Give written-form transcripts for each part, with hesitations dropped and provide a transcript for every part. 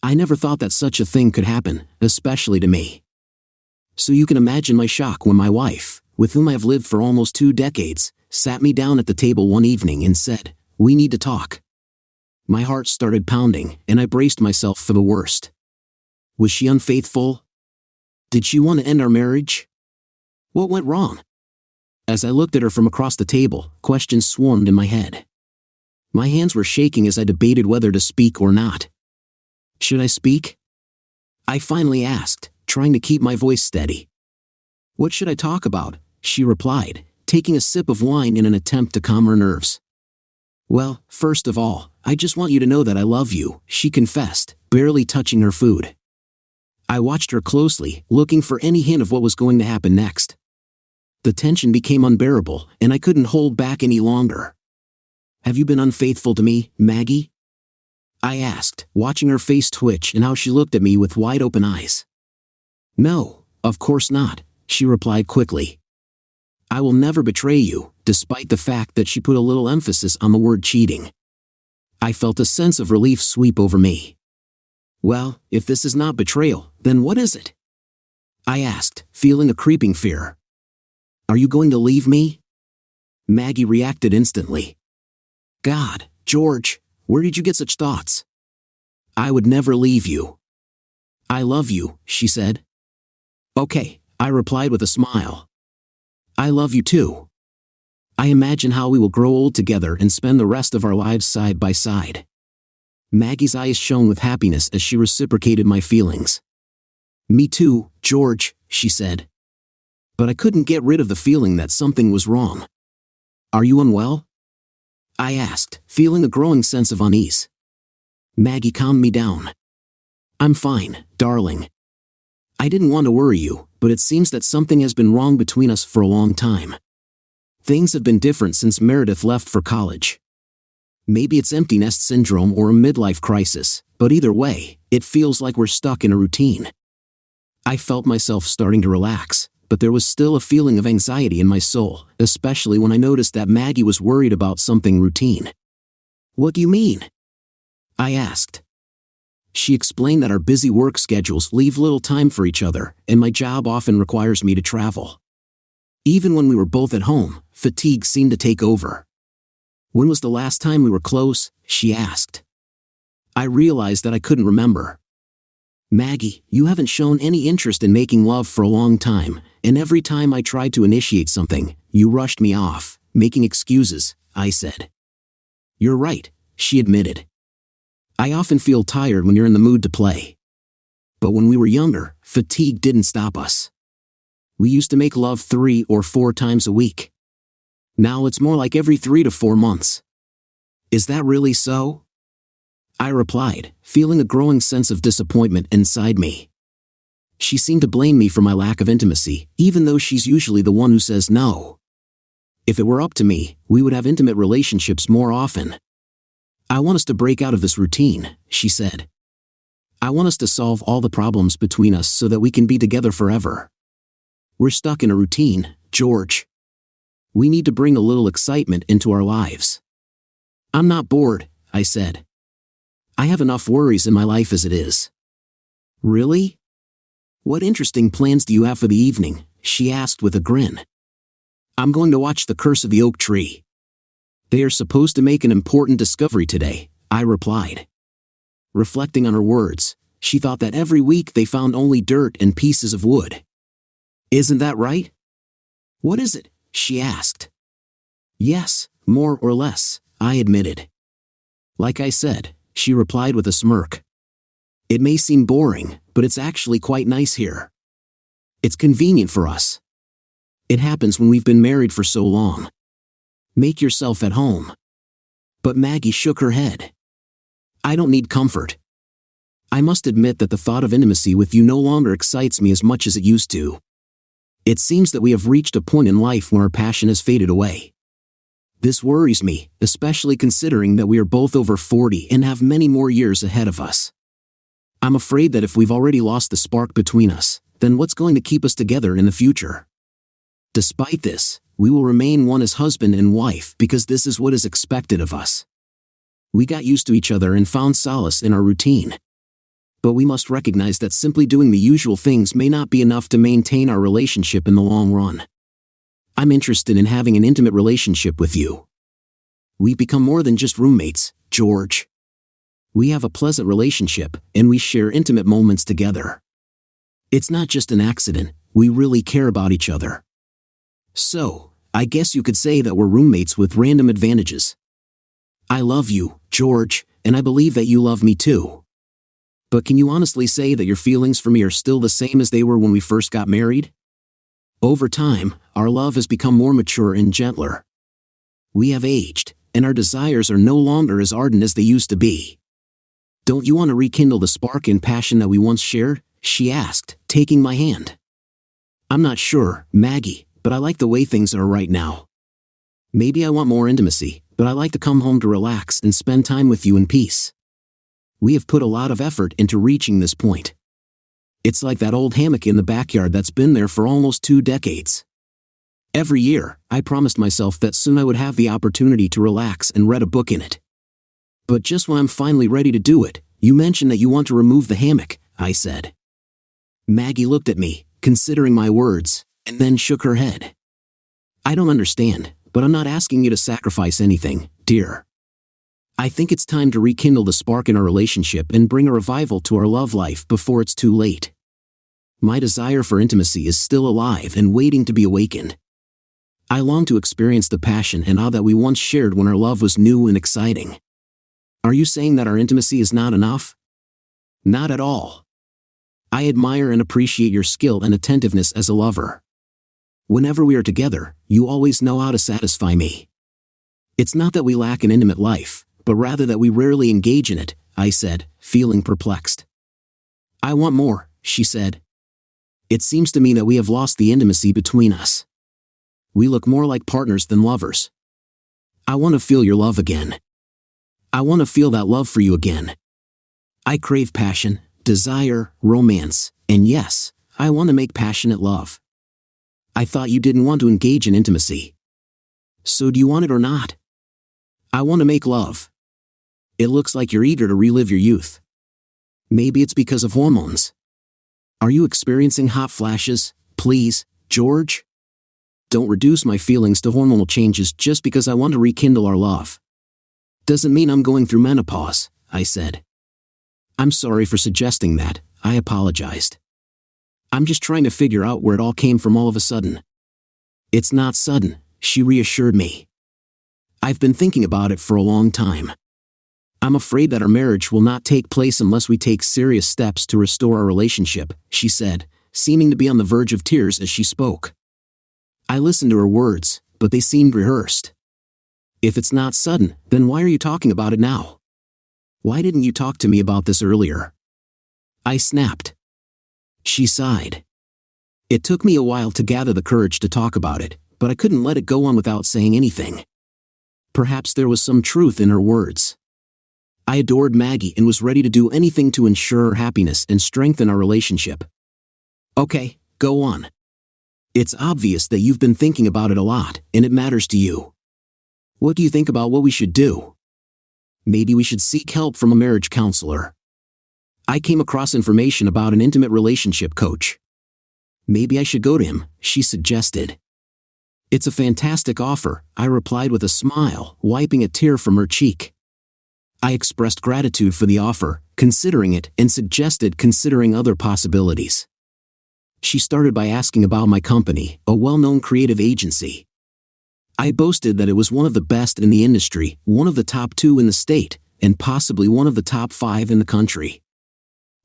I never thought that such a thing could happen, especially to me. So you can imagine my shock when my wife, with whom I have lived for almost 2 decades, sat me down at the table one evening and said, "We need to talk." My heart started pounding, and I braced myself for the worst. Was she unfaithful? Did she want to end our marriage? What went wrong? As I looked at her from across the table, questions swarmed in my head. My hands were shaking as I debated whether to speak or not. Should I speak? I finally asked, trying to keep my voice steady. "What should I talk about?" she replied, taking a sip of wine in an attempt to calm her nerves. "Well, first of all, I just want you to know that I love you," she confessed, barely touching her food. I watched her closely, looking for any hint of what was going to happen next. The tension became unbearable, and I couldn't hold back any longer. "Have you been unfaithful to me, Maggie?" I asked, watching her face twitch and how she looked at me with wide-open eyes. "No, of course not," she replied quickly. "I will never betray you," despite the fact that she put a little emphasis on the word cheating. I felt a sense of relief sweep over me. "Well, if this is not betrayal, then what is it?" I asked, feeling a creeping fear. "Are you going to leave me?" Maggie reacted instantly. "God, George, where did you get such thoughts?" "I would never leave you." "I love you," she said. "Okay," I replied with a smile. "I love you too. I imagine how we will grow old together and spend the rest of our lives side by side." Maggie's eyes shone with happiness as she reciprocated my feelings. "Me too, George," she said. But I couldn't get rid of the feeling that something was wrong. "Are you unwell?" I asked, feeling a growing sense of unease. Maggie calmed me down. "I'm fine, darling. I didn't want to worry you, but it seems that something has been wrong between us for a long time. Things have been different since Meredith left for college. Maybe it's empty nest syndrome or a midlife crisis, but either way, it feels like we're stuck in a routine." I felt myself starting to relax, but there was still a feeling of anxiety in my soul, especially when I noticed that Maggie was worried about something routine. "What do you mean?" I asked. She explained that our busy work schedules leave little time for each other, and my job often requires me to travel. Even when we were both at home, fatigue seemed to take over. "When was the last time we were close?" she asked. I realized that I couldn't remember. "Maggie, you haven't shown any interest in making love for a long time, and every time I tried to initiate something, you rushed me off, making excuses," I said. "You're right," she admitted. "I often feel tired when you're in the mood to play. But when we were younger, fatigue didn't stop us. We used to make love 3 or 4 times a week. Now it's more like every 3 to 4 months. Is that really so?" I replied, feeling a growing sense of disappointment inside me. She seemed to blame me for my lack of intimacy, even though she's usually the one who says no. If it were up to me, we would have intimate relationships more often. "I want us to break out of this routine," she said. "I want us to solve all the problems between us so that we can be together forever. We're stuck in a routine, George. We need to bring a little excitement into our lives." "I'm not bored," I said. "I have enough worries in my life as it is." "Really? What interesting plans do you have for the evening?" she asked with a grin. "I'm going to watch The Curse of the Oak Tree. They are supposed to make an important discovery today," I replied. Reflecting on her words, she thought that every week they found only dirt and pieces of wood. "Isn't that right?" "What is it?" she asked. "Yes, more or less," I admitted. "Like I said," she replied with a smirk. "It may seem boring, but it's actually quite nice here. It's convenient for us. It happens when we've been married for so long. Make yourself at home." But Maggie shook her head. "I don't need comfort. I must admit that the thought of intimacy with you no longer excites me as much as it used to. It seems that we have reached a point in life when our passion has faded away. This worries me, especially considering that we are both over 40 and have many more years ahead of us. I'm afraid that if we've already lost the spark between us, then what's going to keep us together in the future? Despite this, we will remain one as husband and wife because this is what is expected of us. We got used to each other and found solace in our routine. But we must recognize that simply doing the usual things may not be enough to maintain our relationship in the long run. I'm interested in having an intimate relationship with you. We've become more than just roommates, George. We have a pleasant relationship, and we share intimate moments together. It's not just an accident, we really care about each other. So, I guess you could say that we're roommates with random advantages. I love you, George, and I believe that you love me too. But can you honestly say that your feelings for me are still the same as they were when we first got married? Over time, our love has become more mature and gentler. We have aged, and our desires are no longer as ardent as they used to be. Don't you want to rekindle the spark and passion that we once shared? She asked, taking my hand. I'm not sure, Maggie, but I like the way things are right now. Maybe I want more intimacy, but I like to come home to relax and spend time with you in peace. We have put a lot of effort into reaching this point. It's like that old hammock in the backyard that's been there for almost 2 decades. Every year, I promised myself that soon I would have the opportunity to relax and read a book in it. But just when I'm finally ready to do it, you mentioned that you want to remove the hammock, I said. Maggie looked at me, considering my words, and then shook her head. I don't understand, but I'm not asking you to sacrifice anything, dear. I think it's time to rekindle the spark in our relationship and bring a revival to our love life before it's too late. My desire for intimacy is still alive and waiting to be awakened. I long to experience the passion and awe that we once shared when our love was new and exciting. Are you saying that our intimacy is not enough? Not at all. I admire and appreciate your skill and attentiveness as a lover. Whenever we are together, you always know how to satisfy me. It's not that we lack an intimate life, but rather that we rarely engage in it, I said, feeling perplexed. I want more, she said. It seems to me that we have lost the intimacy between us. We look more like partners than lovers. I want to feel your love again. I want to feel that love for you again. I crave passion, desire, romance, and yes, I want to make passionate love. I thought you didn't want to engage in intimacy. So do you want it or not? I want to make love. It looks like you're eager to relive your youth. Maybe it's because of hormones. Are you experiencing hot flashes? Please, George? Don't reduce my feelings to hormonal changes just because I want to rekindle our love. Doesn't mean I'm going through menopause, I said. I'm sorry for suggesting that, I apologized. I'm just trying to figure out where it all came from all of a sudden. It's not sudden, she reassured me. I've been thinking about it for a long time. I'm afraid that our marriage will not take place unless we take serious steps to restore our relationship, she said, seeming to be on the verge of tears as she spoke. I listened to her words, but they seemed rehearsed. If it's not sudden, then why are you talking about it now? Why didn't you talk to me about this earlier? I snapped. She sighed. It took me a while to gather the courage to talk about it, but I couldn't let it go on without saying anything. Perhaps there was some truth in her words. I adored Maggie and was ready to do anything to ensure her happiness and strengthen our relationship. Okay, go on. It's obvious that you've been thinking about it a lot, and it matters to you. What do you think about what we should do? Maybe we should seek help from a marriage counselor. I came across information about an intimate relationship coach. Maybe I should go to him, she suggested. It's a fantastic offer, I replied with a smile, wiping a tear from her cheek. I expressed gratitude for the offer, considering it, and suggested considering other possibilities. She started by asking about my company, a well-known creative agency. I boasted that it was one of the best in the industry, one of the top 2 in the state, and possibly one of the top 5 in the country.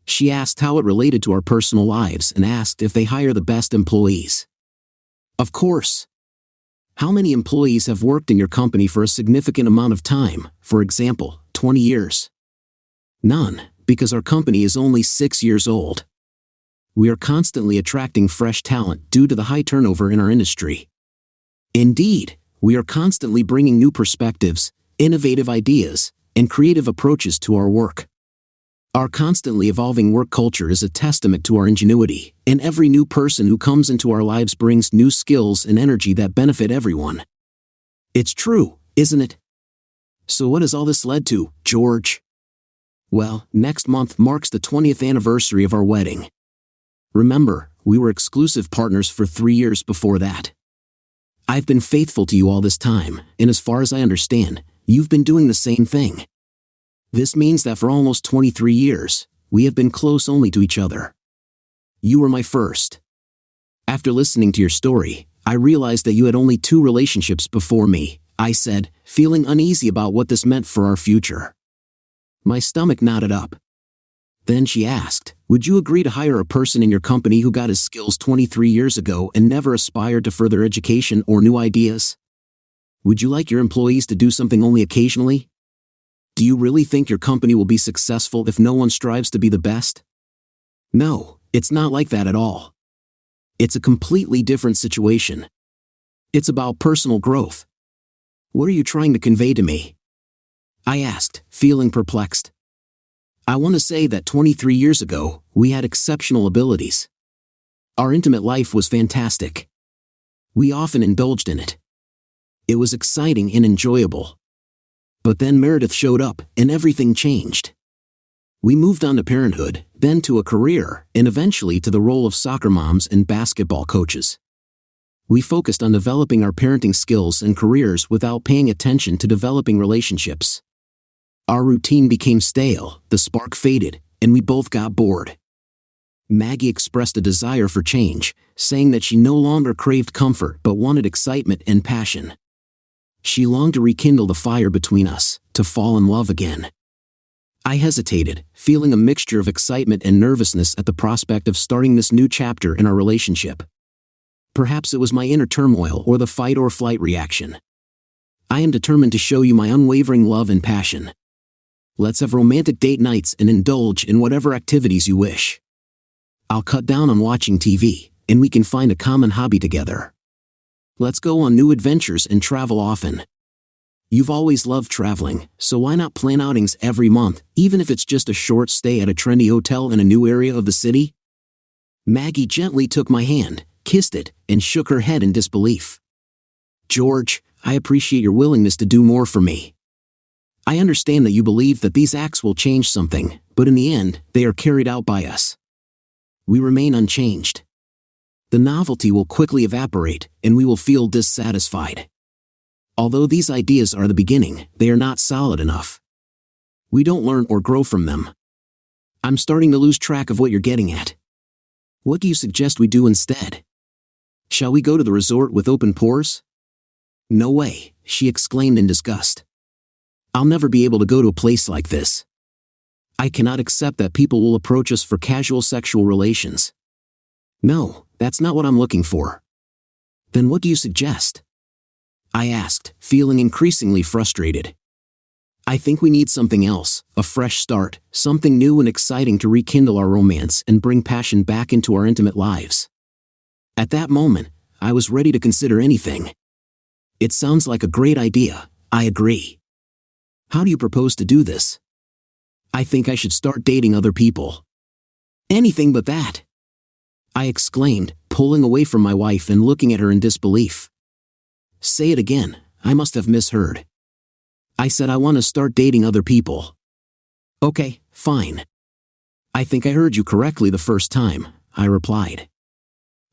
She asked how it related to our personal lives and asked if they hire the best employees. Of course. How many employees have worked in your company for a significant amount of time, for example, 20 years? None, because our company is only 6 years old. We are constantly attracting fresh talent due to the high turnover in our industry. Indeed, we are constantly bringing new perspectives, innovative ideas, and creative approaches to our work. Our constantly evolving work culture is a testament to our ingenuity, and every new person who comes into our lives brings new skills and energy that benefit everyone. It's true, isn't it? So what has all this led to, George? Well, next month marks the 20th anniversary of our wedding. Remember, we were exclusive partners for 3 years before that. I've been faithful to you all this time, and as far as I understand, you've been doing the same thing. This means that for almost 23 years, we have been close only to each other. You were my first. After listening to your story, I realized that you had only 2 relationships before me, I said, feeling uneasy about what this meant for our future. My stomach knotted up. Then she asked, would you agree to hire a person in your company who got his skills 23 years ago and never aspired to further education or new ideas? Would you like your employees to do something only occasionally? Do you really think your company will be successful if no one strives to be the best? No, it's not like that at all. It's a completely different situation. It's about personal growth. What are you trying to convey to me? I asked, feeling perplexed. I want to say that 23 years ago, we had exceptional abilities. Our intimate life was fantastic. We often indulged in it. It was exciting and enjoyable. But then Meredith showed up, and everything changed. We moved on to parenthood, then to a career, and eventually to the role of soccer moms and basketball coaches. We focused on developing our parenting skills and careers without paying attention to developing relationships. Our routine became stale, the spark faded, and we both got bored. Maggie expressed a desire for change, saying that she no longer craved comfort but wanted excitement and passion. She longed to rekindle the fire between us, to fall in love again. I hesitated, feeling a mixture of excitement and nervousness at the prospect of starting this new chapter in our relationship. Perhaps it was my inner turmoil or the fight or flight reaction. I am determined to show you my unwavering love and passion. Let's have romantic date nights and indulge in whatever activities you wish. I'll cut down on watching TV, and we can find a common hobby together. Let's go on new adventures and travel often. You've always loved traveling, so why not plan outings every month, even if it's just a short stay at a trendy hotel in a new area of the city? Maggie gently took my hand, kissed it, and shook her head in disbelief. George, I appreciate your willingness to do more for me. I understand that you believe that these acts will change something, but in the end, they are carried out by us. We remain unchanged. The novelty will quickly evaporate, and we will feel dissatisfied. Although these ideas are the beginning, they are not solid enough. We don't learn or grow from them. I'm starting to lose track of what you're getting at. What do you suggest we do instead? Shall we go to the resort with open pores? No way, she exclaimed in disgust. I'll never be able to go to a place like this. I cannot accept that people will approach us for casual sexual relations. No, that's not what I'm looking for. Then what do you suggest? I asked, feeling increasingly frustrated. I think we need something else, a fresh start, something new and exciting to rekindle our romance and bring passion back into our intimate lives. At that moment, I was ready to consider anything. It sounds like a great idea, I agree. How do you propose to do this? I think I should start dating other people. Anything but that, I exclaimed, pulling away from my wife and looking at her in disbelief. Say it again, I must have misheard. I said I want to start dating other people. Okay, fine. I think I heard you correctly the first time, I replied.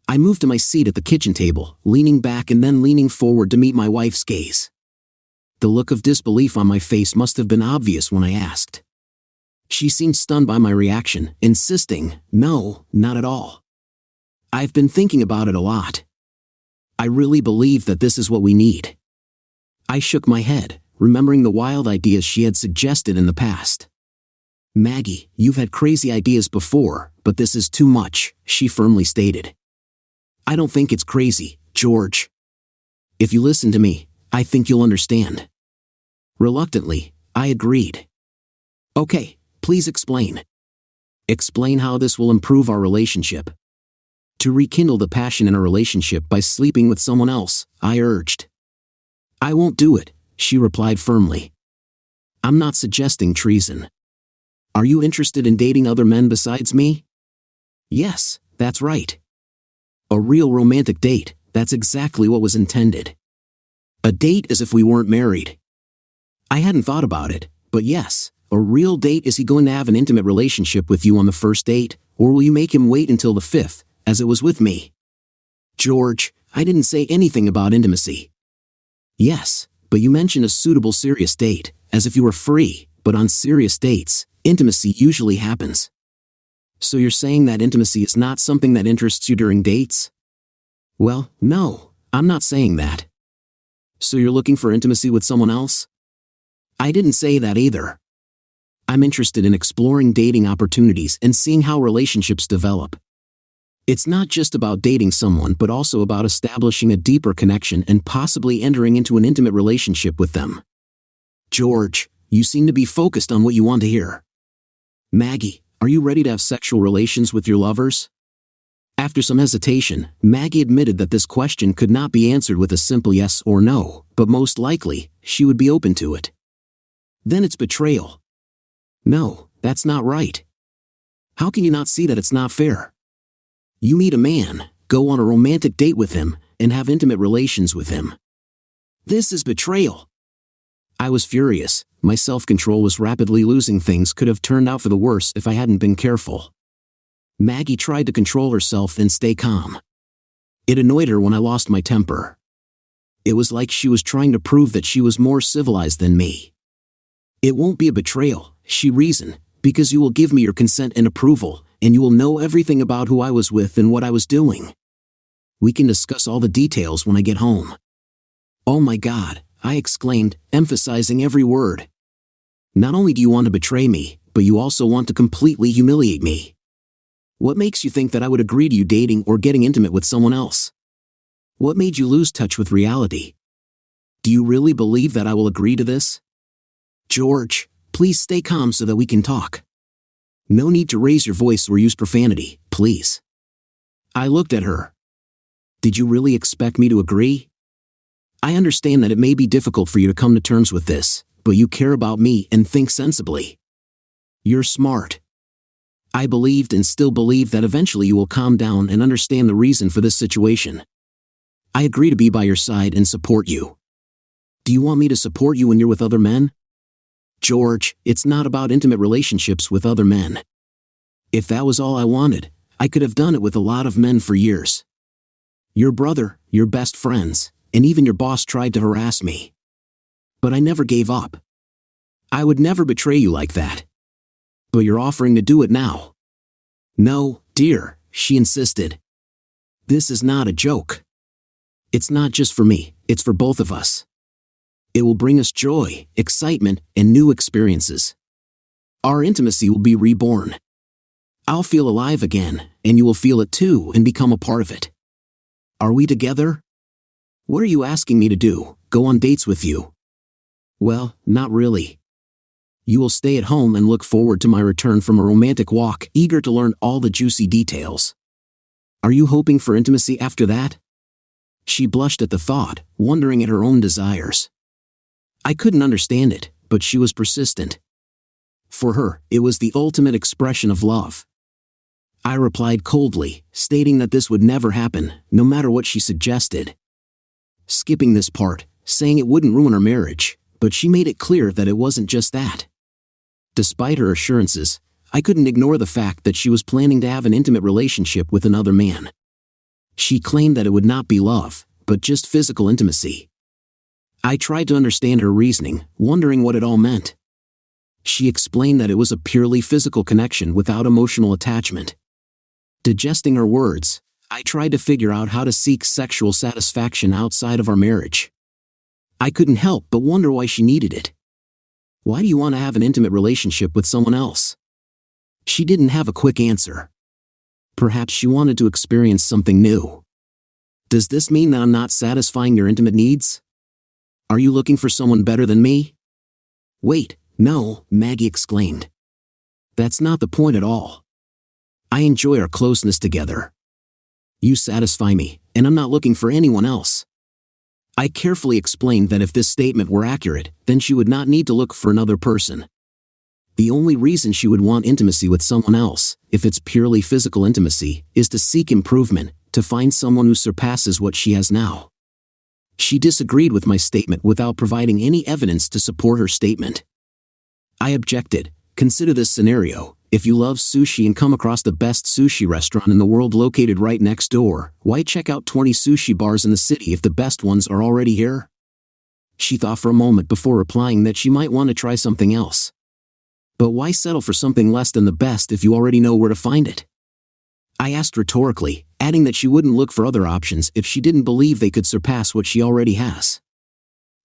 I moved to my seat at the kitchen table, leaning back and then leaning forward to meet my wife's gaze. The look of disbelief on my face must have been obvious when I asked. She seemed stunned by my reaction, insisting, no, not at all. I've been thinking about it a lot. I really believe that this is what we need. I shook my head, remembering the wild ideas she had suggested in the past. Maggie, you've had crazy ideas before, but this is too much, she firmly stated. I don't think it's crazy, George. If you listen to me, I think you'll understand. Reluctantly, I agreed. Okay, please explain. Explain how this will improve our relationship. To rekindle the passion in a relationship by sleeping with someone else, I urged. I won't do it, she replied firmly. I'm not suggesting treason. Are you interested in dating other men besides me? Yes, that's right. A real romantic date, that's exactly what was intended. A date as if we weren't married. I hadn't thought about it, but yes, A real date? Is he going to have an intimate relationship with you on the first date, or will you make him wait until the fifth, as it was with me? George, I didn't say anything about intimacy. Yes, but you mentioned a suitable serious date, as if you were free, but on serious dates, intimacy usually happens. So you're saying that intimacy is not something that interests you during dates? Well, no, I'm not saying that. So you're looking for intimacy with someone else? I didn't say that either. I'm interested in exploring dating opportunities and seeing how relationships develop. It's not just about dating someone but also about establishing a deeper connection and possibly entering into an intimate relationship with them. George, you seem to be focused on what you want to hear. Maggie, are you ready to have sexual relations with your lovers? After some hesitation, Maggie admitted that this question could not be answered with a simple yes or no, but most likely, she would be open to it. Then it's betrayal. No, that's not right. How can you not see that it's not fair? You meet a man, go on a romantic date with him, and have intimate relations with him. This is betrayal. I was furious. My self-control was rapidly losing. Things could have turned out for the worse if I hadn't been careful. Maggie tried to control herself and stay calm. It annoyed her when I lost my temper. It was like she was trying to prove that she was more civilized than me. It won't be a betrayal, she reasoned, because you will give me your consent and approval, and you will know everything about who I was with and what I was doing. We can discuss all the details when I get home. Oh my God, I exclaimed, emphasizing every word. Not only do you want to betray me, but you also want to completely humiliate me. What makes you think that I would agree to you dating or getting intimate with someone else? What made you lose touch with reality? Do you really believe that I will agree to this? George, please stay calm so that we can talk. No need to raise your voice or use profanity, please. I looked at her. Did you really expect me to agree? I understand that it may be difficult for you to come to terms with this, but you care about me and think sensibly. You're smart. I believed and still believe that eventually you will calm down and understand the reason for this situation. I agree to be by your side and support you. Do you want me to support you when you're with other men? George, it's not about intimate relationships with other men. If that was all I wanted, I could have done it with a lot of men for years. Your brother, your best friends, and even your boss tried to harass me. But I never gave up. I would never betray you like that. But you're offering to do it now. No, dear, she insisted. This is not a joke. It's not just for me, it's for both of us. It will bring us joy, excitement, and new experiences. Our intimacy will be reborn. I'll feel alive again, and you will feel it too and become a part of it. Are we together? What are you asking me to do, go on dates with you? Well, not really. You will stay at home and look forward to my return from a romantic walk, eager to learn all the juicy details. Are you hoping for intimacy after that? She blushed at the thought, wondering at her own desires. I couldn't understand it, but she was persistent. For her, it was the ultimate expression of love. I replied coldly, stating that this would never happen, no matter what she suggested. Skipping this part, saying it wouldn't ruin our marriage, but she made it clear that it wasn't just that. Despite her assurances, I couldn't ignore the fact that she was planning to have an intimate relationship with another man. She claimed that it would not be love, but just physical intimacy. I tried to understand her reasoning, wondering what it all meant. She explained that it was a purely physical connection without emotional attachment. Digesting her words, I tried to figure out how to seek sexual satisfaction outside of our marriage. I couldn't help but wonder why she needed it. Why do you want to have an intimate relationship with someone else? She didn't have a quick answer. Perhaps she wanted to experience something new. Does this mean that I'm not satisfying your intimate needs? Are you looking for someone better than me? Wait, no, Maggie exclaimed. That's not the point at all. I enjoy our closeness together. You satisfy me, and I'm not looking for anyone else. I carefully explained that if this statement were accurate, then she would not need to look for another person. The only reason she would want intimacy with someone else, if it's purely physical intimacy, is to seek improvement, to find someone who surpasses what she has now. She disagreed with my statement without providing any evidence to support her statement. I objected. Consider this scenario. If you love sushi and come across the best sushi restaurant in the world located right next door, why check out 20 sushi bars in the city if the best ones are already here? She thought for a moment before replying that she might want to try something else. But why settle for something less than the best if you already know where to find it? I asked rhetorically, adding that she wouldn't look for other options if she didn't believe they could surpass what she already has.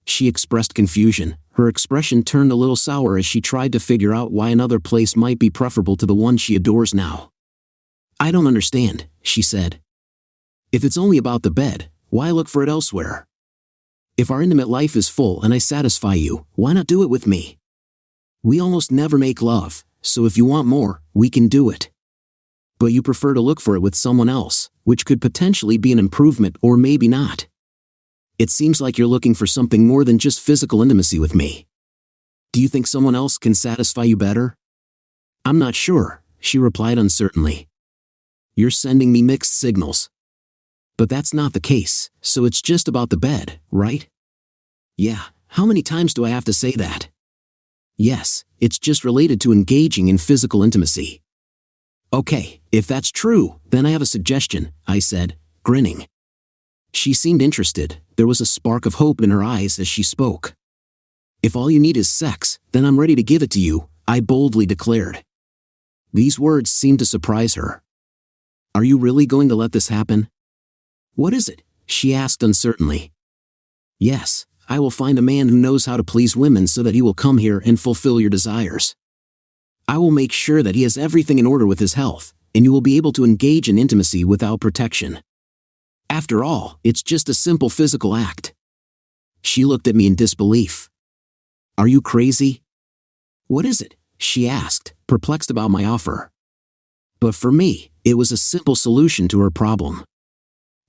She expressed confusion. Her expression turned a little sour as she tried to figure out why another place might be preferable to the one she adores now. I don't understand, she said. If it's only about the bed, why look for it elsewhere? If our intimate life is full and I satisfy you, why not do it with me? We almost never make love, so if you want more, we can do it. But you prefer to look for it with someone else, which could potentially be an improvement or maybe not. It seems like you're looking for something more than just physical intimacy with me. Do you think someone else can satisfy you better? I'm not sure, she replied uncertainly. You're sending me mixed signals. But that's not the case, so it's just about the bed, right? Yeah, how many times do I have to say that? Yes, it's just related to engaging in physical intimacy. Okay, if that's true, then I have a suggestion, I said, grinning. She seemed interested. There was a spark of hope in her eyes as she spoke. If all you need is sex, then I'm ready to give it to you, I boldly declared. These words seemed to surprise her. Are you really going to let this happen? What is it? She asked uncertainly. Yes, I will find a man who knows how to please women so that he will come here and fulfill your desires. I will make sure that he has everything in order with his health, and you will be able to engage in intimacy without protection. After all, it's just a simple physical act. She looked at me in disbelief. Are you crazy? What is it? She asked, perplexed about my offer. But for me, it was a simple solution to her problem.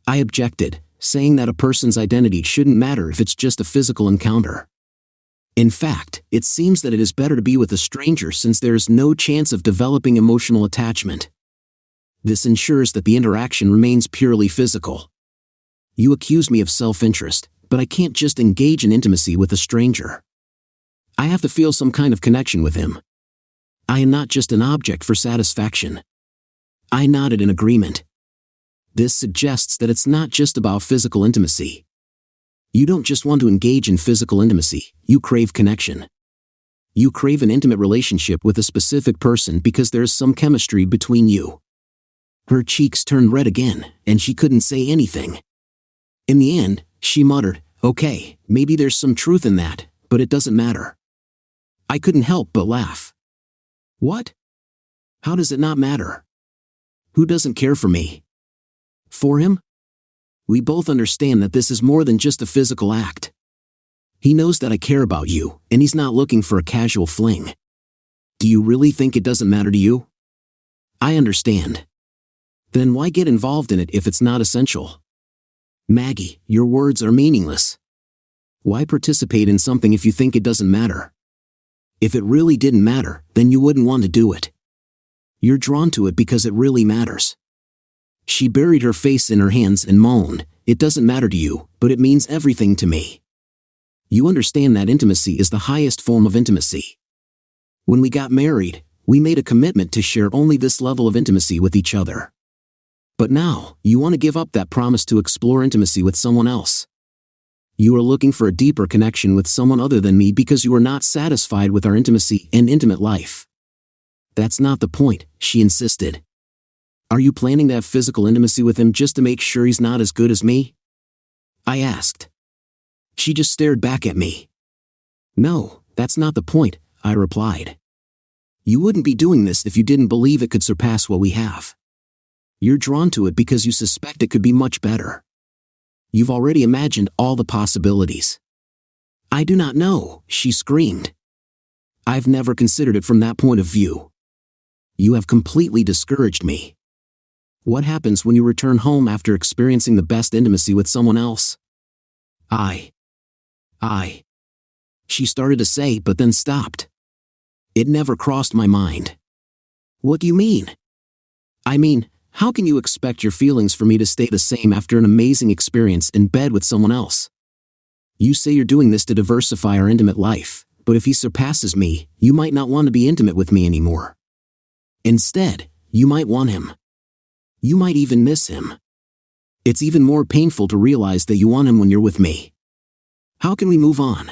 I objected, saying that a person's identity shouldn't matter if it's just a physical encounter. In fact, it seems that it is better to be with a stranger since there is no chance of developing emotional attachment. This ensures that the interaction remains purely physical. You accuse me of self-interest, but I can't just engage in intimacy with a stranger. I have to feel some kind of connection with him. I am not just an object for satisfaction. I nodded in agreement. This suggests that it's not just about physical intimacy. You don't just want to engage in physical intimacy, you crave connection. You crave an intimate relationship with a specific person because there is some chemistry between you. Her cheeks turned red again, and she couldn't say anything. In the end, she muttered, okay, maybe there's some truth in that, but it doesn't matter. I couldn't help but laugh. What? How does it not matter? Who doesn't care for me? For him? We both understand that this is more than just a physical act. He knows that I care about you, and he's not looking for a casual fling. Do you really think it doesn't matter to you? I understand. Then why get involved in it if it's not essential? Maggie, your words are meaningless. Why participate in something if you think it doesn't matter? If it really didn't matter, then you wouldn't want to do it. You're drawn to it because it really matters. She buried her face in her hands and moaned, it doesn't matter to you, but it means everything to me. You understand that intimacy is the highest form of intimacy. When we got married, we made a commitment to share only this level of intimacy with each other. But now, you want to give up that promise to explore intimacy with someone else. You are looking for a deeper connection with someone other than me because you are not satisfied with our intimacy and intimate life. That's not the point, she insisted. Are you planning to have physical intimacy with him just to make sure he's not as good as me? I asked. She just stared back at me. No, that's not the point, I replied. You wouldn't be doing this if you didn't believe it could surpass what we have. You're drawn to it because you suspect it could be much better. You've already imagined all the possibilities. I do not know, she screamed. I've never considered it from that point of view. You have completely discouraged me. What happens when you return home after experiencing the best intimacy with someone else? She started to say but then stopped. It never crossed my mind. What do you mean? I mean, how can you expect your feelings for me to stay the same after an amazing experience in bed with someone else? You say you're doing this to diversify our intimate life, but if he surpasses me, you might not want to be intimate with me anymore. Instead, you might want him. You might even miss him. It's even more painful to realize that you want him when you're with me. How can we move on?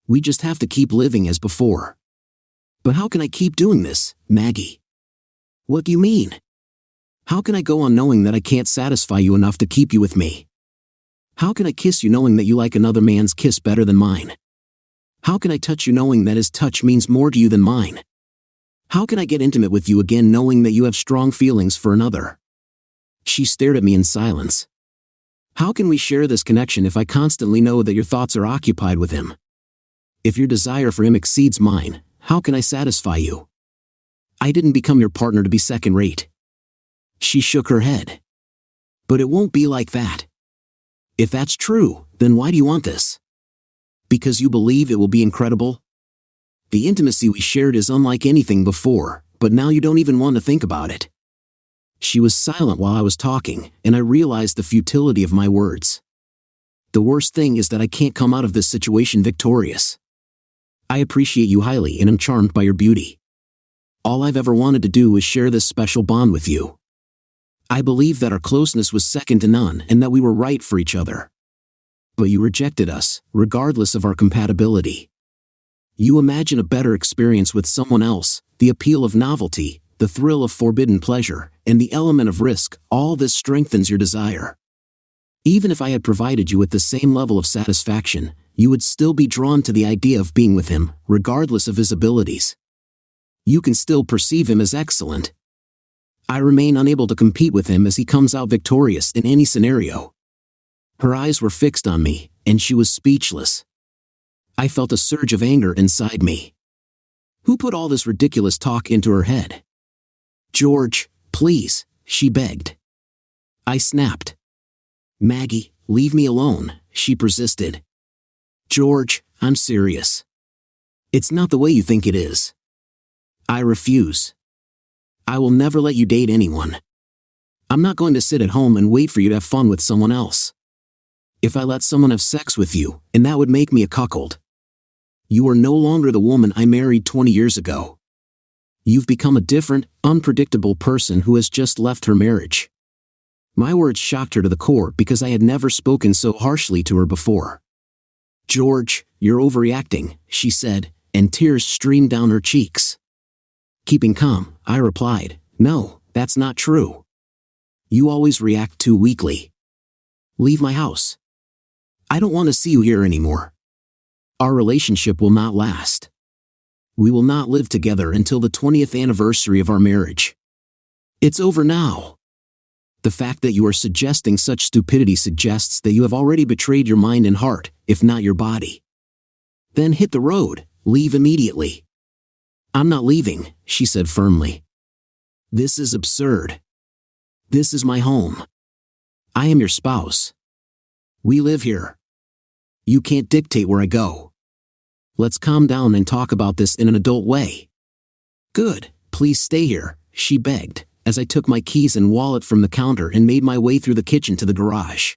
We just have to keep living as before. But how can I keep doing this, Maggie? What do you mean? How can I go on knowing that I can't satisfy you enough to keep you with me? How can I kiss you knowing that you like another man's kiss better than mine? How can I touch you knowing that his touch means more to you than mine? How can I get intimate with you again knowing that you have strong feelings for another? She stared at me in silence. How can we share this connection if I constantly know that your thoughts are occupied with him? If your desire for him exceeds mine, how can I satisfy you? I didn't become your partner to be second-rate. She shook her head. But it won't be like that. If that's true, then why do you want this? Because you believe it will be incredible? The intimacy we shared is unlike anything before, but now you don't even want to think about it. She was silent while I was talking, and I realized the futility of my words. The worst thing is that I can't come out of this situation victorious. I appreciate you highly and am charmed by your beauty. All I've ever wanted to do is share this special bond with you. I believe that our closeness was second to none and that we were right for each other. But you rejected us, regardless of our compatibility. You imagine a better experience with someone else, the appeal of novelty, the thrill of forbidden pleasure, and the element of risk. All this strengthens your desire. Even if I had provided you with the same level of satisfaction, you would still be drawn to the idea of being with him, regardless of his abilities. You can still perceive him as excellent. I remain unable to compete with him as he comes out victorious in any scenario. Her eyes were fixed on me, and she was speechless. I felt a surge of anger inside me. Who put all this ridiculous talk into her head? George, please, she begged. I snapped. Maggie, leave me alone, she persisted. George, I'm serious. It's not the way you think it is. I refuse. I will never let you date anyone. I'm not going to sit at home and wait for you to have fun with someone else. If I let someone have sex with you, and that would make me a cuckold. You are no longer the woman I married 20 years ago. You've become a different, unpredictable person who has just left her marriage. My words shocked her to the core because I had never spoken so harshly to her before. George, you're overreacting, she said, and tears streamed down her cheeks. Keeping calm, I replied, no, that's not true. You always react too weakly. Leave my house. I don't want to see you here anymore. Our relationship will not last. We will not live together until the 20th anniversary of our marriage. It's over now. The fact that you are suggesting such stupidity suggests that you have already betrayed your mind and heart, if not your body. Then hit the road, leave immediately. I'm not leaving, she said firmly. This is absurd. This is my home. I am your spouse. We live here. You can't dictate where I go. Let's calm down and talk about this in an adult way. Good, please stay here, she begged, as I took my keys and wallet from the counter and made my way through the kitchen to the garage.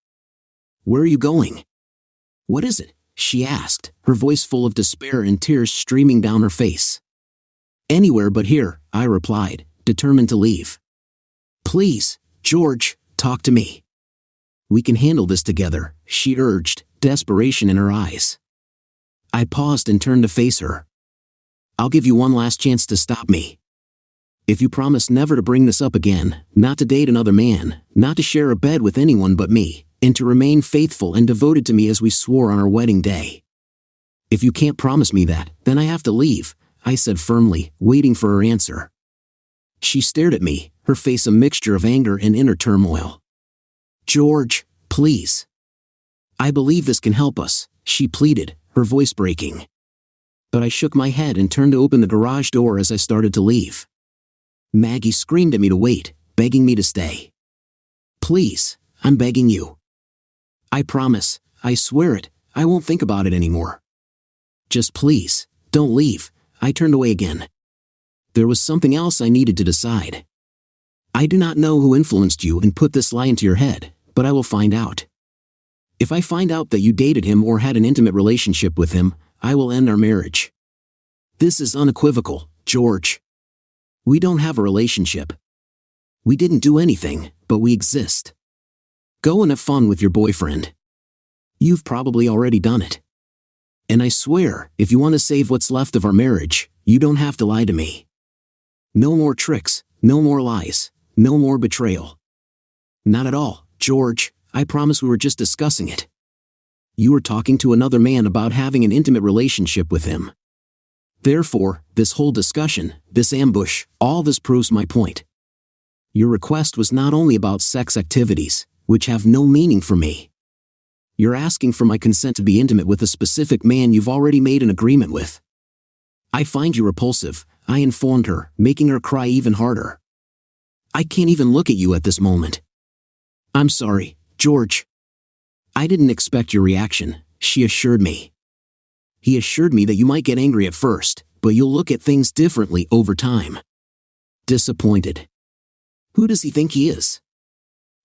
Where are you going? What is it? She asked, her voice full of despair and tears streaming down her face. Anywhere but here, I replied, determined to leave. Please, George, talk to me. We can handle this together, she urged, desperation in her eyes. I paused and turned to face her. I'll give you one last chance to stop me. If you promise never to bring this up again, not to date another man, not to share a bed with anyone but me, and to remain faithful and devoted to me as we swore on our wedding day. If you can't promise me that, then I have to leave, I said firmly, waiting for her answer. She stared at me, her face a mixture of anger and inner turmoil. George, please. I believe this can help us, she pleaded, her voice breaking. But I shook my head and turned to open the garage door as I started to leave. Maggie screamed at me to wait, begging me to stay. Please, I'm begging you. I promise, I swear it, I won't think about it anymore. Just please, don't leave, I turned away again. There was something else I needed to decide. I do not know who influenced you and put this lie into your head, but I will find out. If I find out that you dated him or had an intimate relationship with him, I will end our marriage. This is unequivocal, George. We don't have a relationship. We didn't do anything, but we exist. Go and have fun with your boyfriend. You've probably already done it. And I swear, if you want to save what's left of our marriage, you don't have to lie to me. No more tricks, no more lies, no more betrayal. Not at all, George, I promise we were just discussing it. You were talking to another man about having an intimate relationship with him. Therefore, this whole discussion, this ambush, all this proves my point. Your request was not only about sex activities, which have no meaning for me. You're asking for my consent to be intimate with a specific man you've already made an agreement with. I find you repulsive, I informed her, making her cry even harder. I can't even look at you at this moment. I'm sorry, George. I didn't expect your reaction, she assured me. He assured me that you might get angry at first, but you'll look at things differently over time. Disappointed. Who does he think he is?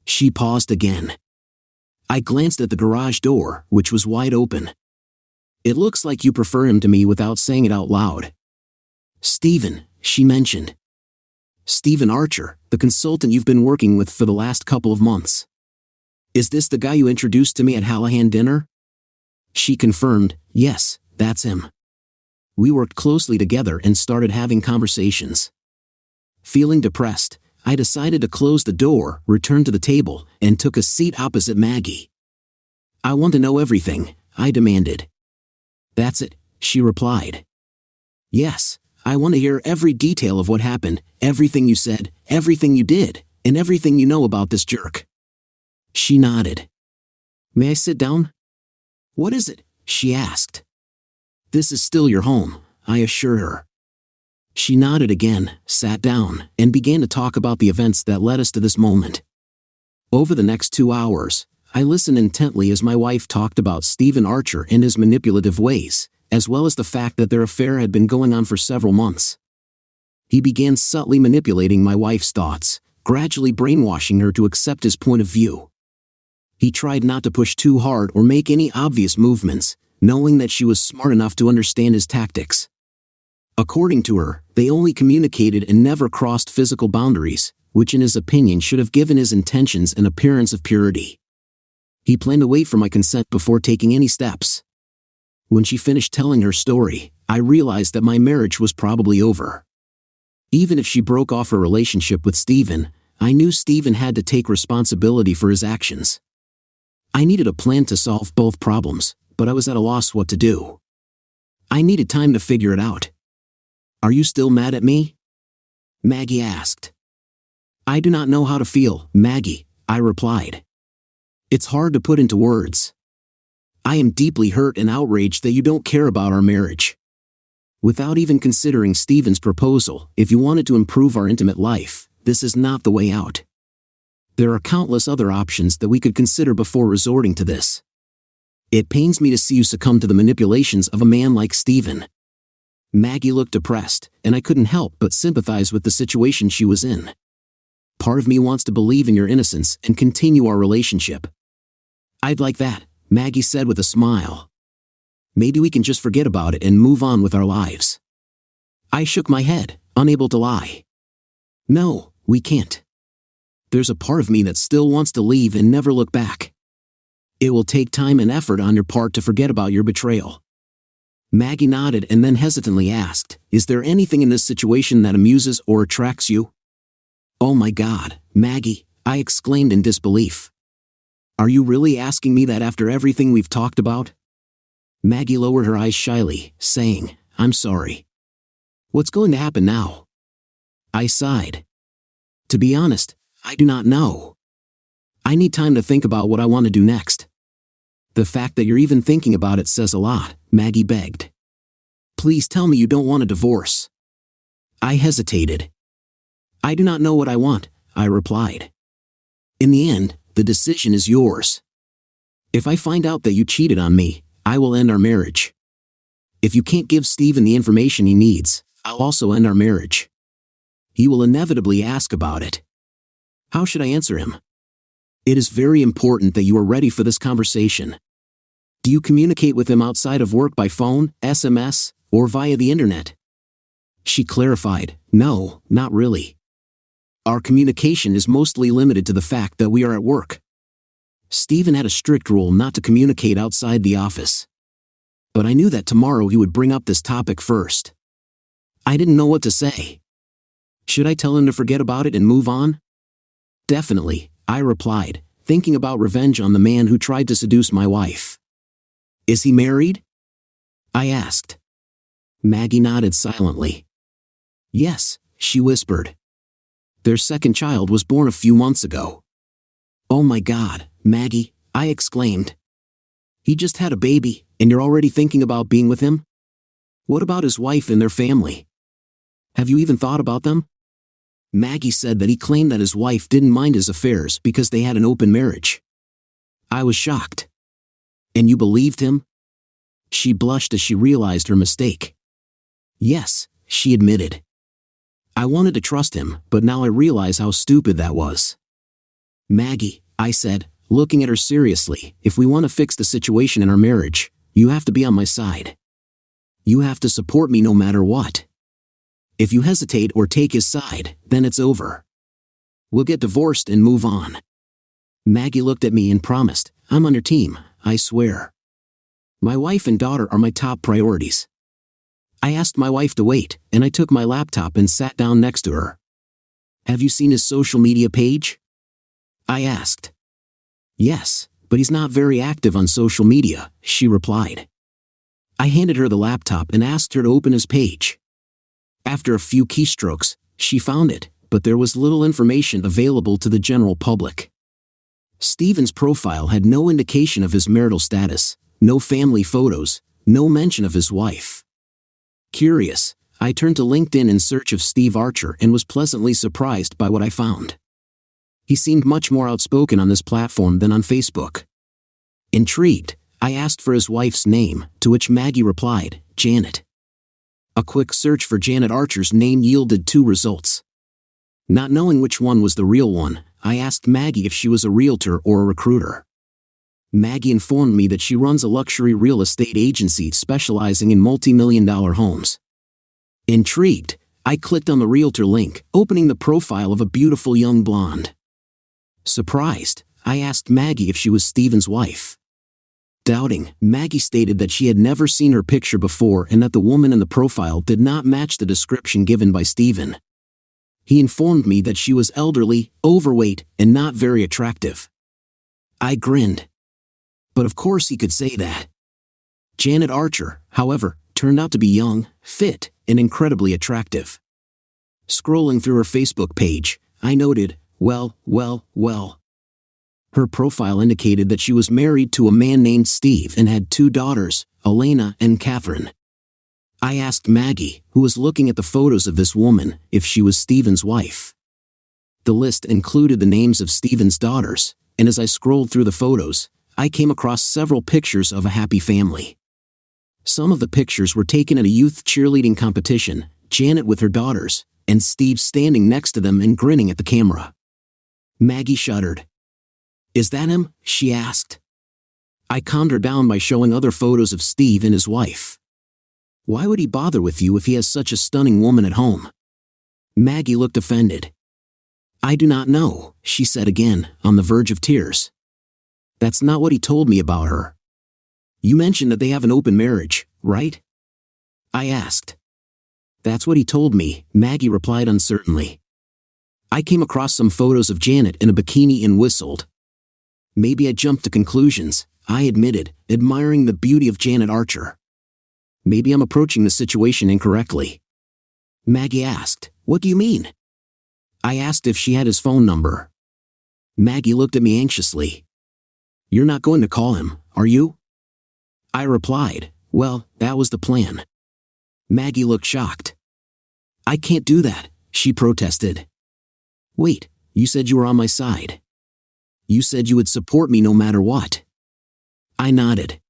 She paused again. I glanced at the garage door, which was wide open. It looks like you prefer him to me without saying it out loud. Stephen, she mentioned. Stephen Archer, the consultant you've been working with for the last couple of months. Is this the guy you introduced to me at Hallahan dinner? She confirmed, yes, that's him. We worked closely together and started having conversations. Feeling depressed, I decided to close the door, return to the table, and took a seat opposite Maggie. I want to know everything, I demanded. That's it, she replied. Yes, I want to hear every detail of what happened, everything you said, everything you did, and everything you know about this jerk. She nodded. May I sit down? What is it? She asked. This is still your home, I assure her. She nodded again, sat down, and began to talk about the events that led us to this moment. Over the next 2 hours, I listened intently as my wife talked about Stephen Archer and his manipulative ways, as well as the fact that their affair had been going on for several months. He began subtly manipulating my wife's thoughts, gradually brainwashing her to accept his point of view. He tried not to push too hard or make any obvious movements, knowing that she was smart enough to understand his tactics. According to her, they only communicated and never crossed physical boundaries, which in his opinion should have given his intentions an appearance of purity. He planned to wait for my consent before taking any steps. When she finished telling her story, I realized that my marriage was probably over. Even if she broke off her relationship with Stephen, I knew Stephen had to take responsibility for his actions. I needed a plan to solve both problems, but I was at a loss what to do. I needed time to figure it out. Are you still mad at me? Maggie asked. I do not know how to feel, Maggie, I replied. It's hard to put into words. I am deeply hurt and outraged that you don't care about our marriage. Without even considering Stephen's proposal, if you wanted to improve our intimate life, this is not the way out. There are countless other options that we could consider before resorting to this. It pains me to see you succumb to the manipulations of a man like Stephen. Maggie looked depressed, and I couldn't help but sympathize with the situation she was in. Part of me wants to believe in your innocence and continue our relationship. I'd like that, Maggie said with a smile. Maybe we can just forget about it and move on with our lives. I shook my head, unable to lie. No, we can't. There's a part of me that still wants to leave and never look back. It will take time and effort on your part to forget about your betrayal. Maggie nodded and then hesitantly asked, Is there anything in this situation that amuses or attracts you? Oh my God, Maggie, I exclaimed in disbelief. Are you really asking me that after everything we've talked about? Maggie lowered her eyes shyly, saying, I'm sorry. What's going to happen now? I sighed. To be honest, I do not know. I need time to think about what I want to do next. The fact that you're even thinking about it says a lot, Maggie begged. Please tell me you don't want a divorce. I hesitated. I do not know what I want, I replied. In the end, the decision is yours. If I find out that you cheated on me, I will end our marriage. If you can't give Stephen the information he needs, I'll also end our marriage. He will inevitably ask about it. How should I answer him? It is very important that you are ready for this conversation. Do you communicate with him outside of work by phone, SMS, or via the internet? She clarified, no, not really. Our communication is mostly limited to the fact that we are at work. Stephen had a strict rule not to communicate outside the office. But I knew that tomorrow he would bring up this topic first. I didn't know what to say. Should I tell him to forget about it and move on? Definitely, I replied, thinking about revenge on the man who tried to seduce my wife. Is he married? I asked. Maggie nodded silently. Yes, she whispered. Their second child was born a few months ago. Oh my God, Maggie, I exclaimed. He just had a baby, and you're already thinking about being with him? What about his wife and their family? Have you even thought about them? Maggie said that he claimed that his wife didn't mind his affairs because they had an open marriage. I was shocked. And you believed him? She blushed as she realized her mistake. Yes, she admitted. I wanted to trust him, but now I realize how stupid that was. Maggie, I said, looking at her seriously, if we want to fix the situation in our marriage, you have to be on my side. You have to support me no matter what. If you hesitate or take his side, then it's over. We'll get divorced and move on. Maggie looked at me and promised, I'm on your team, I swear. My wife and daughter are my top priorities. I asked my wife to wait, and I took my laptop and sat down next to her. Have you seen his social media page? I asked. Yes, but he's not very active on social media, she replied. I handed her the laptop and asked her to open his page. After a few keystrokes, she found it, but there was little information available to the general public. Stephen's profile had no indication of his marital status, no family photos, no mention of his wife. Curious, I turned to LinkedIn in search of Steve Archer and was pleasantly surprised by what I found. He seemed much more outspoken on this platform than on Facebook. Intrigued, I asked for his wife's name, to which Maggie replied, Janet. A quick search for Janet Archer's name yielded 2 results. Not knowing which one was the real one, I asked Maggie if she was a realtor or a recruiter. Maggie informed me that she runs a luxury real estate agency specializing in multi-million-dollar homes. Intrigued, I clicked on the realtor link, opening the profile of a beautiful young blonde. Surprised, I asked Maggie if she was Stephen's wife. Doubting, Maggie stated that she had never seen her picture before and that the woman in the profile did not match the description given by Stephen. He informed me that she was elderly, overweight, and not very attractive. I grinned. But of course he could say that. Janet Archer, however, turned out to be young, fit, and incredibly attractive. Scrolling through her Facebook page, I noted, well. Her profile indicated that she was married to a man named Steve and had 2 daughters, Elena and Catherine. I asked Maggie, who was looking at the photos of this woman, if she was Stephen's wife. The list included the names of Stephen's daughters, and as I scrolled through the photos, I came across several pictures of a happy family. Some of the pictures were taken at a youth cheerleading competition, Janet with her daughters, and Steve standing next to them and grinning at the camera. Maggie shuddered. Is that him? She asked. I calmed her down by showing other photos of Steve and his wife. Why would he bother with you if he has such a stunning woman at home? Maggie looked offended. I do not know, she said again, on the verge of tears. That's not what he told me about her. You mentioned that they have an open marriage, right? I asked. That's what he told me, Maggie replied uncertainly. I came across some photos of Janet in a bikini and whistled. Maybe I jumped to conclusions, I admitted, admiring the beauty of Janet Archer. Maybe I'm approaching the situation incorrectly. Maggie asked, what do you mean? I asked if she had his phone number. Maggie looked at me anxiously. You're not going to call him, are you? I replied, well, that was the plan. Maggie looked shocked. I can't do that, she protested. Wait, you said you were on my side. You said you would support me no matter what. I nodded.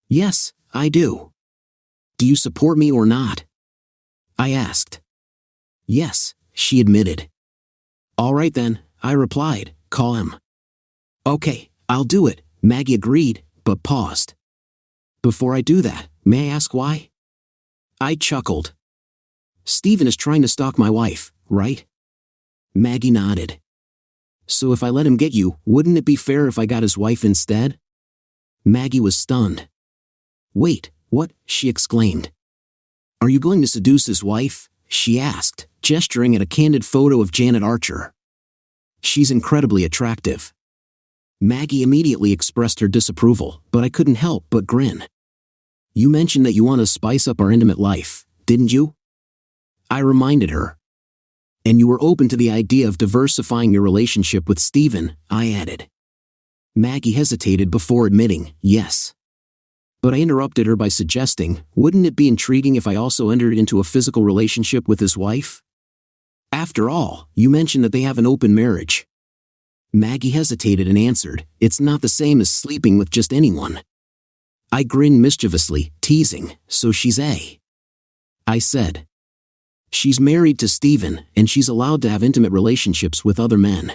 Yes, I do. Do you support me or not? I asked. Yes, she admitted. All right then, I replied, call him. Okay, I'll do it, Maggie agreed, but paused. Before I do that, may I ask why? I chuckled. Stephen is trying to stalk my wife, right? Maggie nodded. So if I let him get you, wouldn't it be fair if I got his wife instead? Maggie was stunned. Wait, what? She exclaimed. Are you going to seduce his wife? She asked, gesturing at a candid photo of Janet Archer. She's incredibly attractive. Maggie immediately expressed her disapproval, but I couldn't help but grin. You mentioned that you want to spice up our intimate life, didn't you? I reminded her. And you were open to the idea of diversifying your relationship with Stephen, I added. Maggie hesitated before admitting, yes. But I interrupted her by suggesting, wouldn't it be intriguing if I also entered into a physical relationship with his wife? After all, you mentioned that they have an open marriage. Maggie hesitated and answered, it's not the same as sleeping with just anyone. I grinned mischievously, teasing, so she's I said. She's married to Stephen, and she's allowed to have intimate relationships with other men.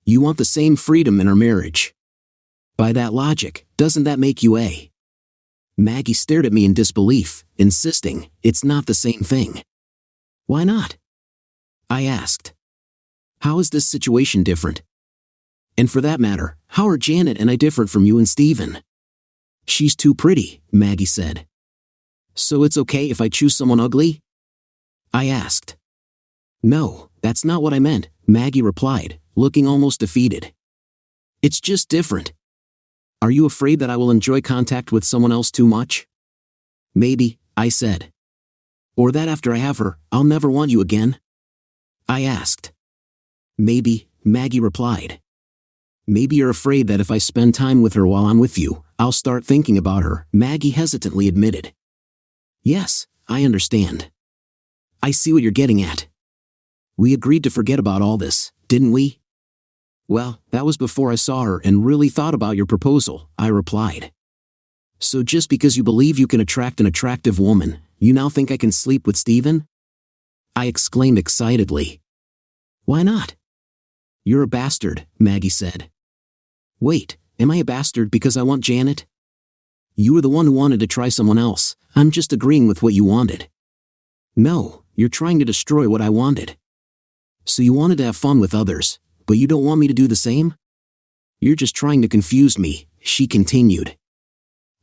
You want the same freedom in our marriage. By that logic, doesn't that make you Maggie stared at me in disbelief, insisting, it's not the same thing. Why not? I asked. How is this situation different? And for that matter, how are Janet and I different from you and Stephen? She's too pretty, Maggie said. So it's okay if I choose someone ugly? I asked. No, that's not what I meant, Maggie replied, looking almost defeated. It's just different. Are you afraid that I will enjoy contact with someone else too much? Maybe, I said. Or that after I have her, I'll never want you again? I asked. Maybe, Maggie replied. Maybe you're afraid that if I spend time with her while I'm with you, I'll start thinking about her, Maggie hesitantly admitted. Yes, I understand. I see what you're getting at. We agreed to forget about all this, didn't we? Well, that was before I saw her and really thought about your proposal, I replied. So just because you believe you can attract an attractive woman, you now think I can sleep with Stephen? I exclaimed excitedly. Why not? You're a bastard, Maggie said. Wait, am I a bastard because I want Janet? You were the one who wanted to try someone else, I'm just agreeing with what you wanted. No, you're trying to destroy what I wanted. So you wanted to have fun with others, but you don't want me to do the same? You're just trying to confuse me, she continued.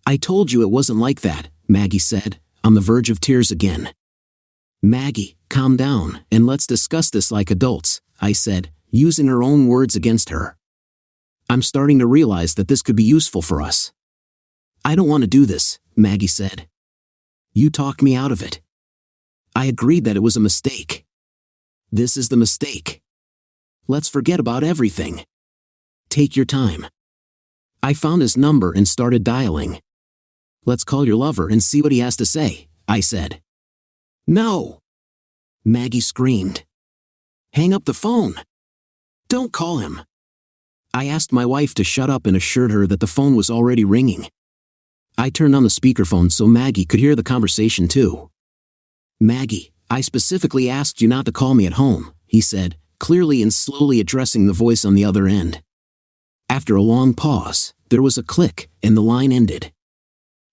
I told you it wasn't like that, Maggie said, on the verge of tears again. Maggie, calm down, and let's discuss this like adults, I said, using her own words against her. I'm starting to realize that this could be useful for us. I don't want to do this, Maggie said. You talked me out of it. I agreed that it was a mistake. This is the mistake. Let's forget about everything. Take your time. I found his number and started dialing. Let's call your lover and see what he has to say, I said. No! Maggie screamed. Hang up the phone. Don't call him. I asked my wife to shut up and assured her that the phone was already ringing. I turned on the speakerphone so Maggie could hear the conversation too. Maggie, I specifically asked you not to call me at home, he said, clearly and slowly addressing the voice on the other end. After a long pause, there was a click, and the line ended.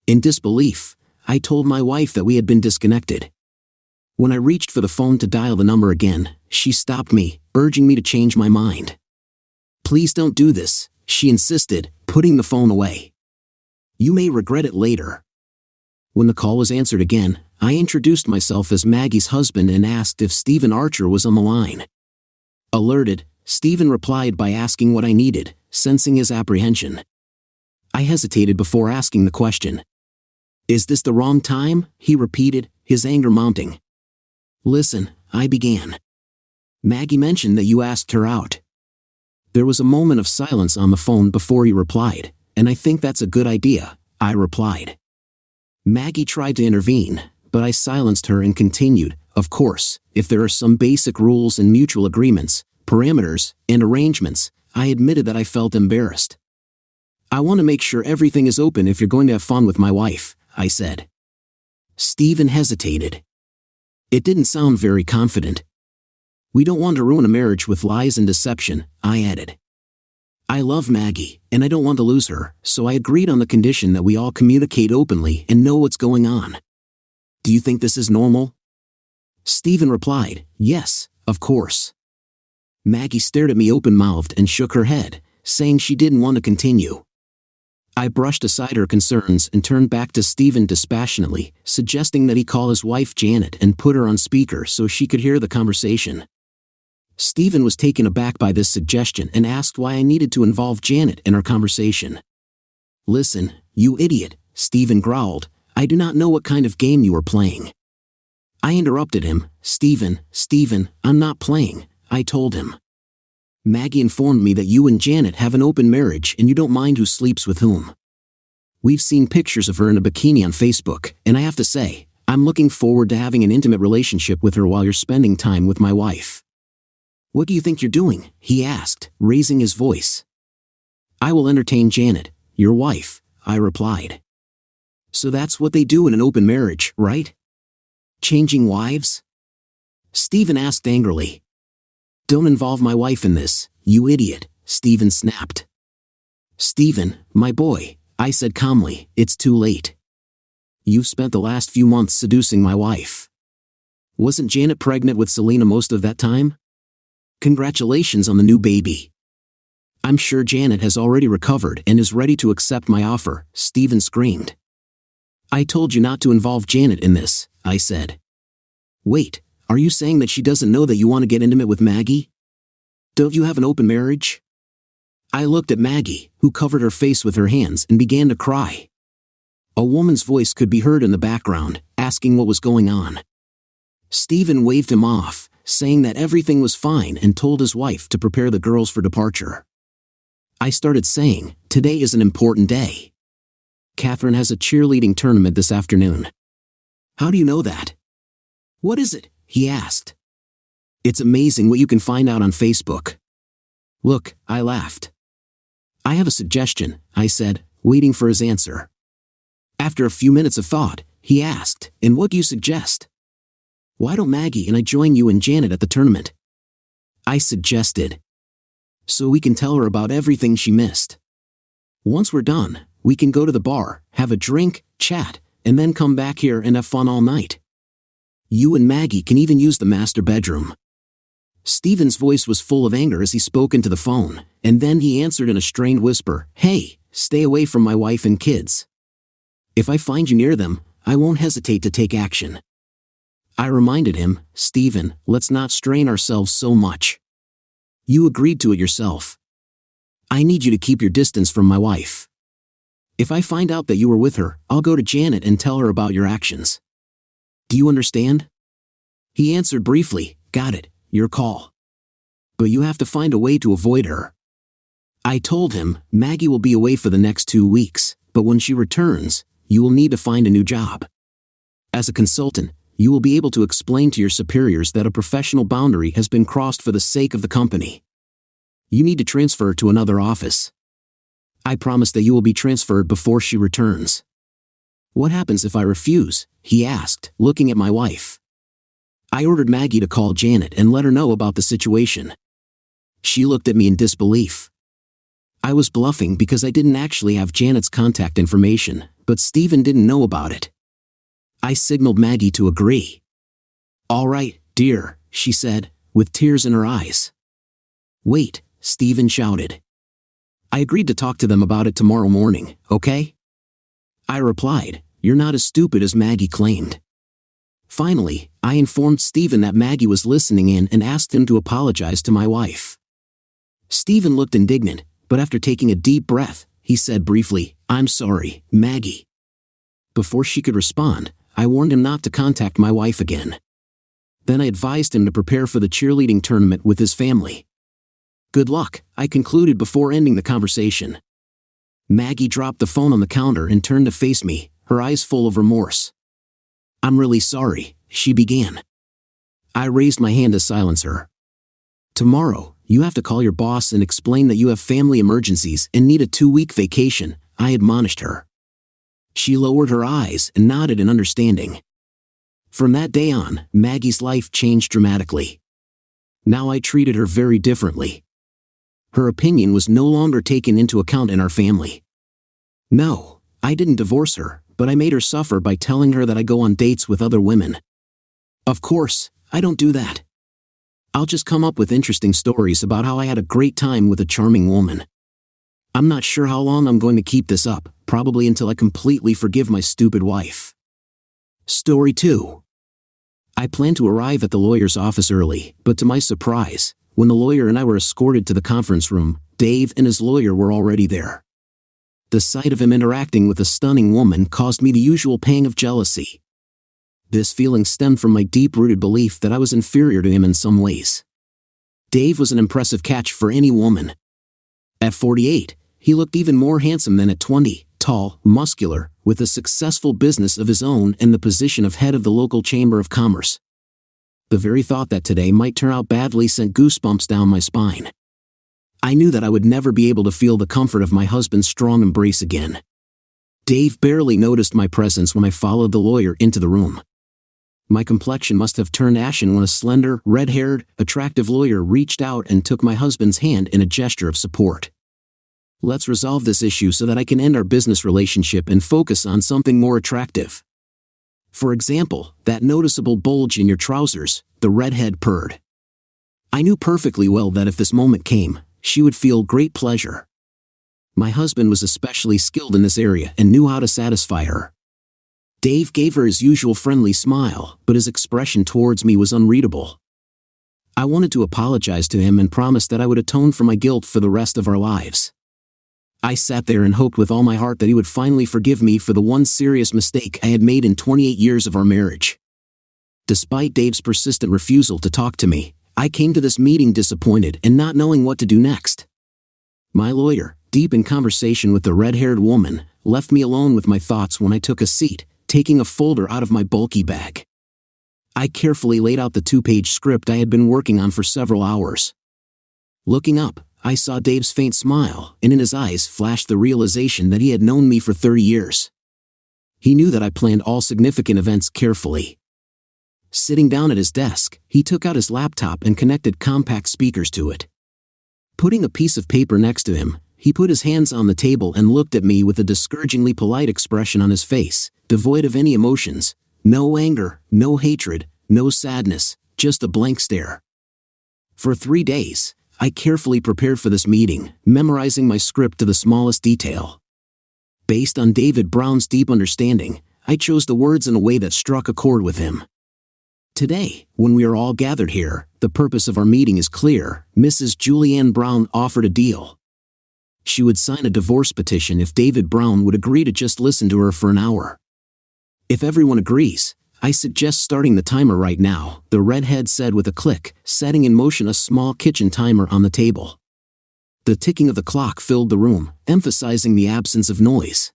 In disbelief, I told my wife that we had been disconnected. When I reached for the phone to dial the number again, she stopped me, urging me to change my mind. Please don't do this, she insisted, putting the phone away. You may regret it later. When the call was answered again, I introduced myself as Maggie's husband and asked if Stephen Archer was on the line. Alerted, Stephen replied by asking what I needed, sensing his apprehension. I hesitated before asking the question. Is this the wrong time? He repeated, his anger mounting. Listen, I began. Maggie mentioned that you asked her out. There was a moment of silence on the phone before he replied, and I think that's a good idea, I replied. Maggie tried to intervene, but I silenced her and continued, of course, if there are some basic rules and mutual agreements, parameters, and arrangements, I admitted that I felt embarrassed. I want to make sure everything is open if you're going to have fun with my wife, I said. Stephen hesitated. It didn't sound very confident. We don't want to ruin a marriage with lies and deception, I added. I love Maggie, and I don't want to lose her, so I agreed on the condition that we all communicate openly and know what's going on. Do you think this is normal? Stephen replied, yes, of course. Maggie stared at me open-mouthed and shook her head, saying she didn't want to continue. I brushed aside her concerns and turned back to Stephen dispassionately, suggesting that he call his wife Janet and put her on speaker so she could hear the conversation. Stephen was taken aback by this suggestion and asked why I needed to involve Janet in our conversation. Listen, you idiot, Stephen growled, I do not know what kind of game you are playing. I interrupted him, Stephen, I'm not playing, I told him. Maggie informed me that you and Janet have an open marriage and you don't mind who sleeps with whom. We've seen pictures of her in a bikini on Facebook, and I have to say, I'm looking forward to having an intimate relationship with her while you're spending time with my wife. What do you think you're doing? He asked, raising his voice. I will entertain Janet, your wife, I replied. So that's what they do in an open marriage, right? Changing wives? Stephen asked angrily. Don't involve my wife in this, you idiot, Stephen snapped. Stephen, my boy, I said calmly, it's too late. You've spent the last few months seducing my wife. Wasn't Janet pregnant with Selena most of that time? Congratulations on the new baby. I'm sure Janet has already recovered and is ready to accept my offer, Stephen screamed. I told you not to involve Janet in this, I said. Wait, are you saying that she doesn't know that you want to get intimate with Maggie? Don't you have an open marriage? I looked at Maggie, who covered her face with her hands and began to cry. A woman's voice could be heard in the background, asking what was going on. Stephen waved him off, saying that everything was fine and told his wife to prepare the girls for departure. I started saying, today is an important day. Catherine has a cheerleading tournament this afternoon. How do you know that? What is it? He asked. It's amazing what you can find out on Facebook. Look, I laughed. I have a suggestion, I said, waiting for his answer. After a few minutes of thought, he asked, and what do you suggest? Why don't Maggie and I join you and Janet at the tournament? I suggested. So we can tell her about everything she missed. Once we're done, we can go to the bar, have a drink, chat, and then come back here and have fun all night. You and Maggie can even use the master bedroom. Stephen's voice was full of anger as he spoke into the phone, and then he answered in a strained whisper, Hey, stay away from my wife and kids. If I find you near them, I won't hesitate to take action. I reminded him, Stephen, let's not strain ourselves so much. You agreed to it yourself. I need you to keep your distance from my wife. If I find out that you were with her, I'll go to Janet and tell her about your actions. Do you understand? He answered briefly, Got it, your call. But you have to find a way to avoid her. I told him, Maggie will be away for the next 2 weeks, but when she returns, you will need to find a new job. As a consultant, you will be able to explain to your superiors that a professional boundary has been crossed for the sake of the company. You need to transfer to another office. I promise that you will be transferred before she returns. What happens if I refuse? He asked, looking at my wife. I ordered Maggie to call Janet and let her know about the situation. She looked at me in disbelief. I was bluffing because I didn't actually have Janet's contact information, but Stephen didn't know about it. I signaled Maggie to agree. All right, dear, she said, with tears in her eyes. Wait, Stephen shouted. I agreed to talk to them about it tomorrow morning, okay? I replied, You're not as stupid as Maggie claimed. Finally, I informed Stephen that Maggie was listening in and asked him to apologize to my wife. Stephen looked indignant, but after taking a deep breath, he said briefly, I'm sorry, Maggie. Before she could respond, I warned him not to contact my wife again. Then I advised him to prepare for the cheerleading tournament with his family. Good luck, I concluded before ending the conversation. Maggie dropped the phone on the counter and turned to face me, her eyes full of remorse. I'm really sorry, she began. I raised my hand to silence her. Tomorrow, you have to call your boss and explain that you have family emergencies and need a 2-week vacation, I admonished her. She lowered her eyes and nodded in understanding. From that day on, Maggie's life changed dramatically. Now I treated her very differently. Her opinion was no longer taken into account in our family. No, I didn't divorce her, but I made her suffer by telling her that I go on dates with other women. Of course, I don't do that. I'll just come up with interesting stories about how I had a great time with a charming woman. I'm not sure how long I'm going to keep this up, probably until I completely forgive my stupid wife. Story 2. I planned to arrive at the lawyer's office early, but to my surprise, when the lawyer and I were escorted to the conference room, Dave and his lawyer were already there. The sight of him interacting with a stunning woman caused me the usual pang of jealousy. This feeling stemmed from my deep-rooted belief that I was inferior to him in some ways. Dave was an impressive catch for any woman. At 48, he looked even more handsome than at 20, tall, muscular, with a successful business of his own and the position of head of the local chamber of commerce. The very thought that today might turn out badly sent goosebumps down my spine. I knew that I would never be able to feel the comfort of my husband's strong embrace again. Dave barely noticed my presence when I followed the lawyer into the room. My complexion must have turned ashen when a slender, red-haired, attractive lawyer reached out and took my husband's hand in a gesture of support. Let's resolve this issue so that I can end our business relationship and focus on something more attractive. For example, that noticeable bulge in your trousers, the redhead purred. I knew perfectly well that if this moment came, she would feel great pleasure. My husband was especially skilled in this area and knew how to satisfy her. Dave gave her his usual friendly smile, but his expression towards me was unreadable. I wanted to apologize to him and promised that I would atone for my guilt for the rest of our lives. I sat there and hoped with all my heart that he would finally forgive me for the one serious mistake I had made in 28 years of our marriage. Despite Dave's persistent refusal to talk to me, I came to this meeting disappointed and not knowing what to do next. My lawyer, deep in conversation with the red-haired woman, left me alone with my thoughts when I took a seat, taking a folder out of my bulky bag. I carefully laid out the 2-page script I had been working on for several hours. Looking up, I saw Dave's faint smile, and in his eyes flashed the realization that he had known me for 30 years. He knew that I planned all significant events carefully. Sitting down at his desk, he took out his laptop and connected compact speakers to it. Putting a piece of paper next to him, he put his hands on the table and looked at me with a discouragingly polite expression on his face, devoid of any emotions, no anger, no hatred, no sadness, just a blank stare. For 3 days, I carefully prepared for this meeting, memorizing my script to the smallest detail. Based on David Brown's deep understanding, I chose the words in a way that struck a chord with him. Today, when we are all gathered here, the purpose of our meeting is clear. Mrs. Julianne Brown offered a deal. She would sign a divorce petition if David Brown would agree to just listen to her for an hour. If everyone agrees, I suggest starting the timer right now, the redhead said with a click, setting in motion a small kitchen timer on the table. The ticking of the clock filled the room, emphasizing the absence of noise.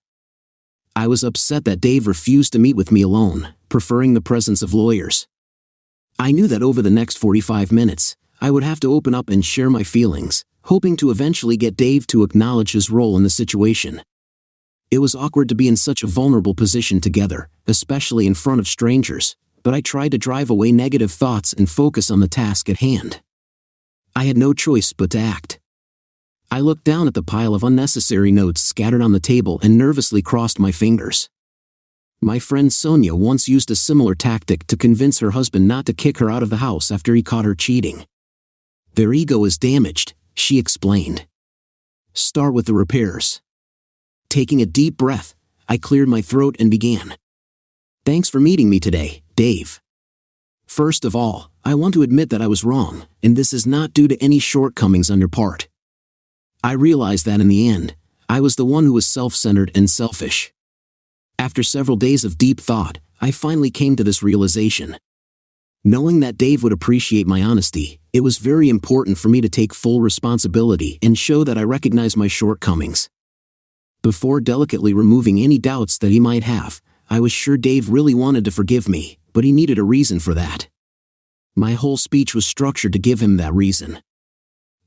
I was upset that Dave refused to meet with me alone, preferring the presence of lawyers. I knew that over the next 45 minutes, I would have to open up and share my feelings, hoping to eventually get Dave to acknowledge his role in the situation. It was awkward to be in such a vulnerable position together, especially in front of strangers, but I tried to drive away negative thoughts and focus on the task at hand. I had no choice but to act. I looked down at the pile of unnecessary notes scattered on the table and nervously crossed my fingers. My friend Sonia once used a similar tactic to convince her husband not to kick her out of the house after he caught her cheating. Their ego is damaged, she explained. Start with the repairs. Taking a deep breath, I cleared my throat and began. Thanks for meeting me today, Dave. First of all, I want to admit that I was wrong, and this is not due to any shortcomings on your part. I realized that in the end, I was the one who was self-centered and selfish. After several days of deep thought, I finally came to this realization. Knowing that Dave would appreciate my honesty, it was very important for me to take full responsibility and show that I recognize my shortcomings. Before delicately removing any doubts that he might have, I was sure Dave really wanted to forgive me, but he needed a reason for that. My whole speech was structured to give him that reason.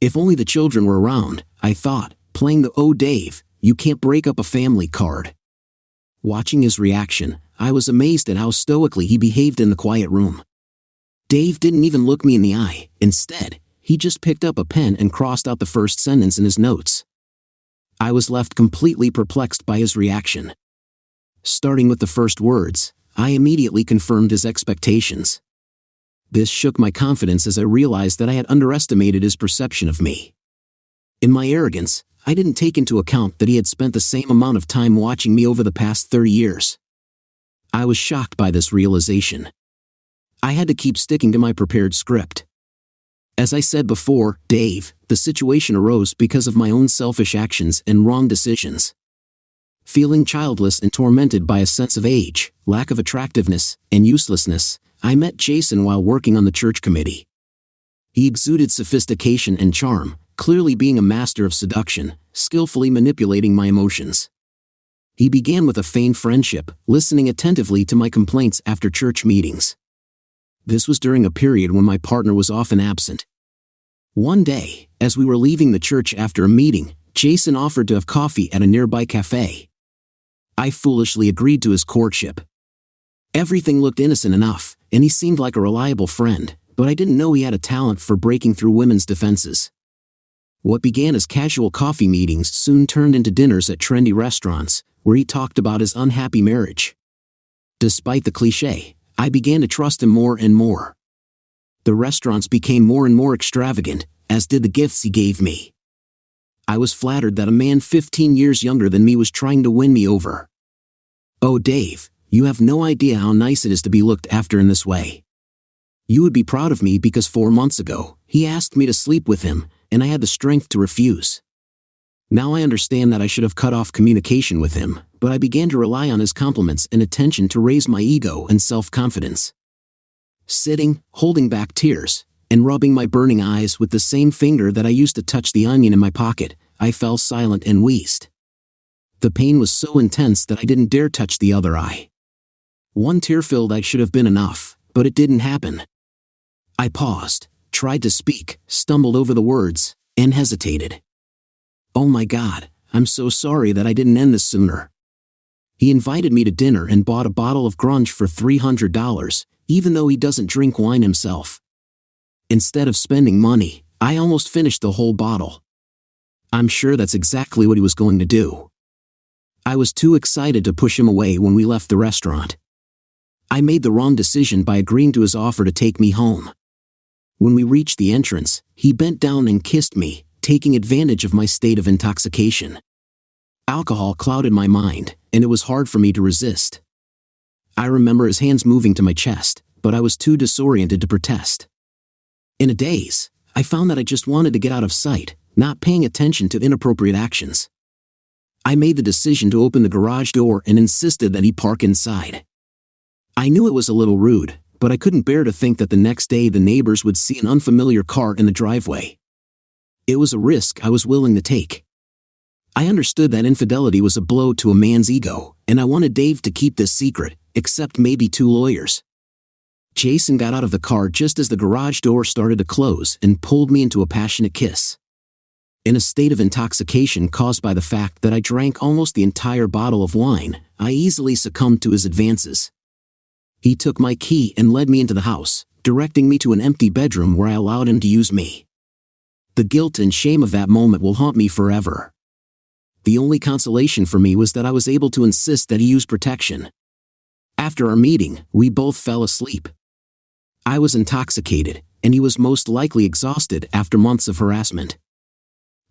If only the children were around, I thought, playing the "Oh Dave, you can't break up a family" card. Watching his reaction, I was amazed at how stoically he behaved in the quiet room. Dave didn't even look me in the eye. Instead, he just picked up a pen and crossed out the first sentence in his notes. I was left completely perplexed by his reaction. Starting with the first words, I immediately confirmed his expectations. This shook my confidence as I realized that I had underestimated his perception of me. In my arrogance, I didn't take into account that he had spent the same amount of time watching me over the past 30 years. I was shocked by this realization. I had to keep sticking to my prepared script. As I said before, Dave, the situation arose because of my own selfish actions and wrong decisions. Feeling childless and tormented by a sense of age, lack of attractiveness, and uselessness, I met Jason while working on the church committee. He exuded sophistication and charm, clearly being a master of seduction, skillfully manipulating my emotions. He began with a feigned friendship, listening attentively to my complaints after church meetings. This was during a period when my partner was often absent. One day, as we were leaving the church after a meeting, Jason offered to have coffee at a nearby cafe. I foolishly agreed to his courtship. Everything looked innocent enough, and he seemed like a reliable friend, but I didn't know he had a talent for breaking through women's defenses. What began as casual coffee meetings soon turned into dinners at trendy restaurants, where he talked about his unhappy marriage. Despite the cliché, I began to trust him more and more. The restaurants became more and more extravagant, as did the gifts he gave me. I was flattered that a man 15 years younger than me was trying to win me over. "Oh, Dave, you have no idea how nice it is to be looked after in this way. You would be proud of me because 4 months ago, he asked me to sleep with him, and I had the strength to refuse. Now I understand that I should have cut off communication with him, but I began to rely on his compliments and attention to raise my ego and self-confidence." Sitting, holding back tears, and rubbing my burning eyes with the same finger that I used to touch the onion in my pocket, I fell silent and wheezed. The pain was so intense that I didn't dare touch the other eye. One tear-filled eye should have been enough, but it didn't happen. I paused, tried to speak, stumbled over the words, and hesitated. "Oh my God, I'm so sorry that I didn't end this sooner." He invited me to dinner and bought a bottle of grunge for $300, even though he doesn't drink wine himself. Instead of spending money, I almost finished the whole bottle. I'm sure that's exactly what he was going to do. I was too excited to push him away when we left the restaurant. I made the wrong decision by agreeing to his offer to take me home. When we reached the entrance, he bent down and kissed me, taking advantage of my state of intoxication. Alcohol clouded my mind, and it was hard for me to resist. I remember his hands moving to my chest, but I was too disoriented to protest. In a daze, I found that I just wanted to get out of sight, not paying attention to inappropriate actions. I made the decision to open the garage door and insisted that he park inside. I knew it was a little rude, but I couldn't bear to think that the next day the neighbors would see an unfamiliar car in the driveway. It was a risk I was willing to take. I understood that infidelity was a blow to a man's ego, and I wanted Dave to keep this secret, except maybe 2 lawyers. Jason got out of the car just as the garage door started to close and pulled me into a passionate kiss. In a state of intoxication caused by the fact that I drank almost the entire bottle of wine, I easily succumbed to his advances. He took my key and led me into the house, directing me to an empty bedroom where I allowed him to use me. The guilt and shame of that moment will haunt me forever. The only consolation for me was that I was able to insist that he use protection. After our meeting, we both fell asleep. I was intoxicated, and he was most likely exhausted after months of harassment.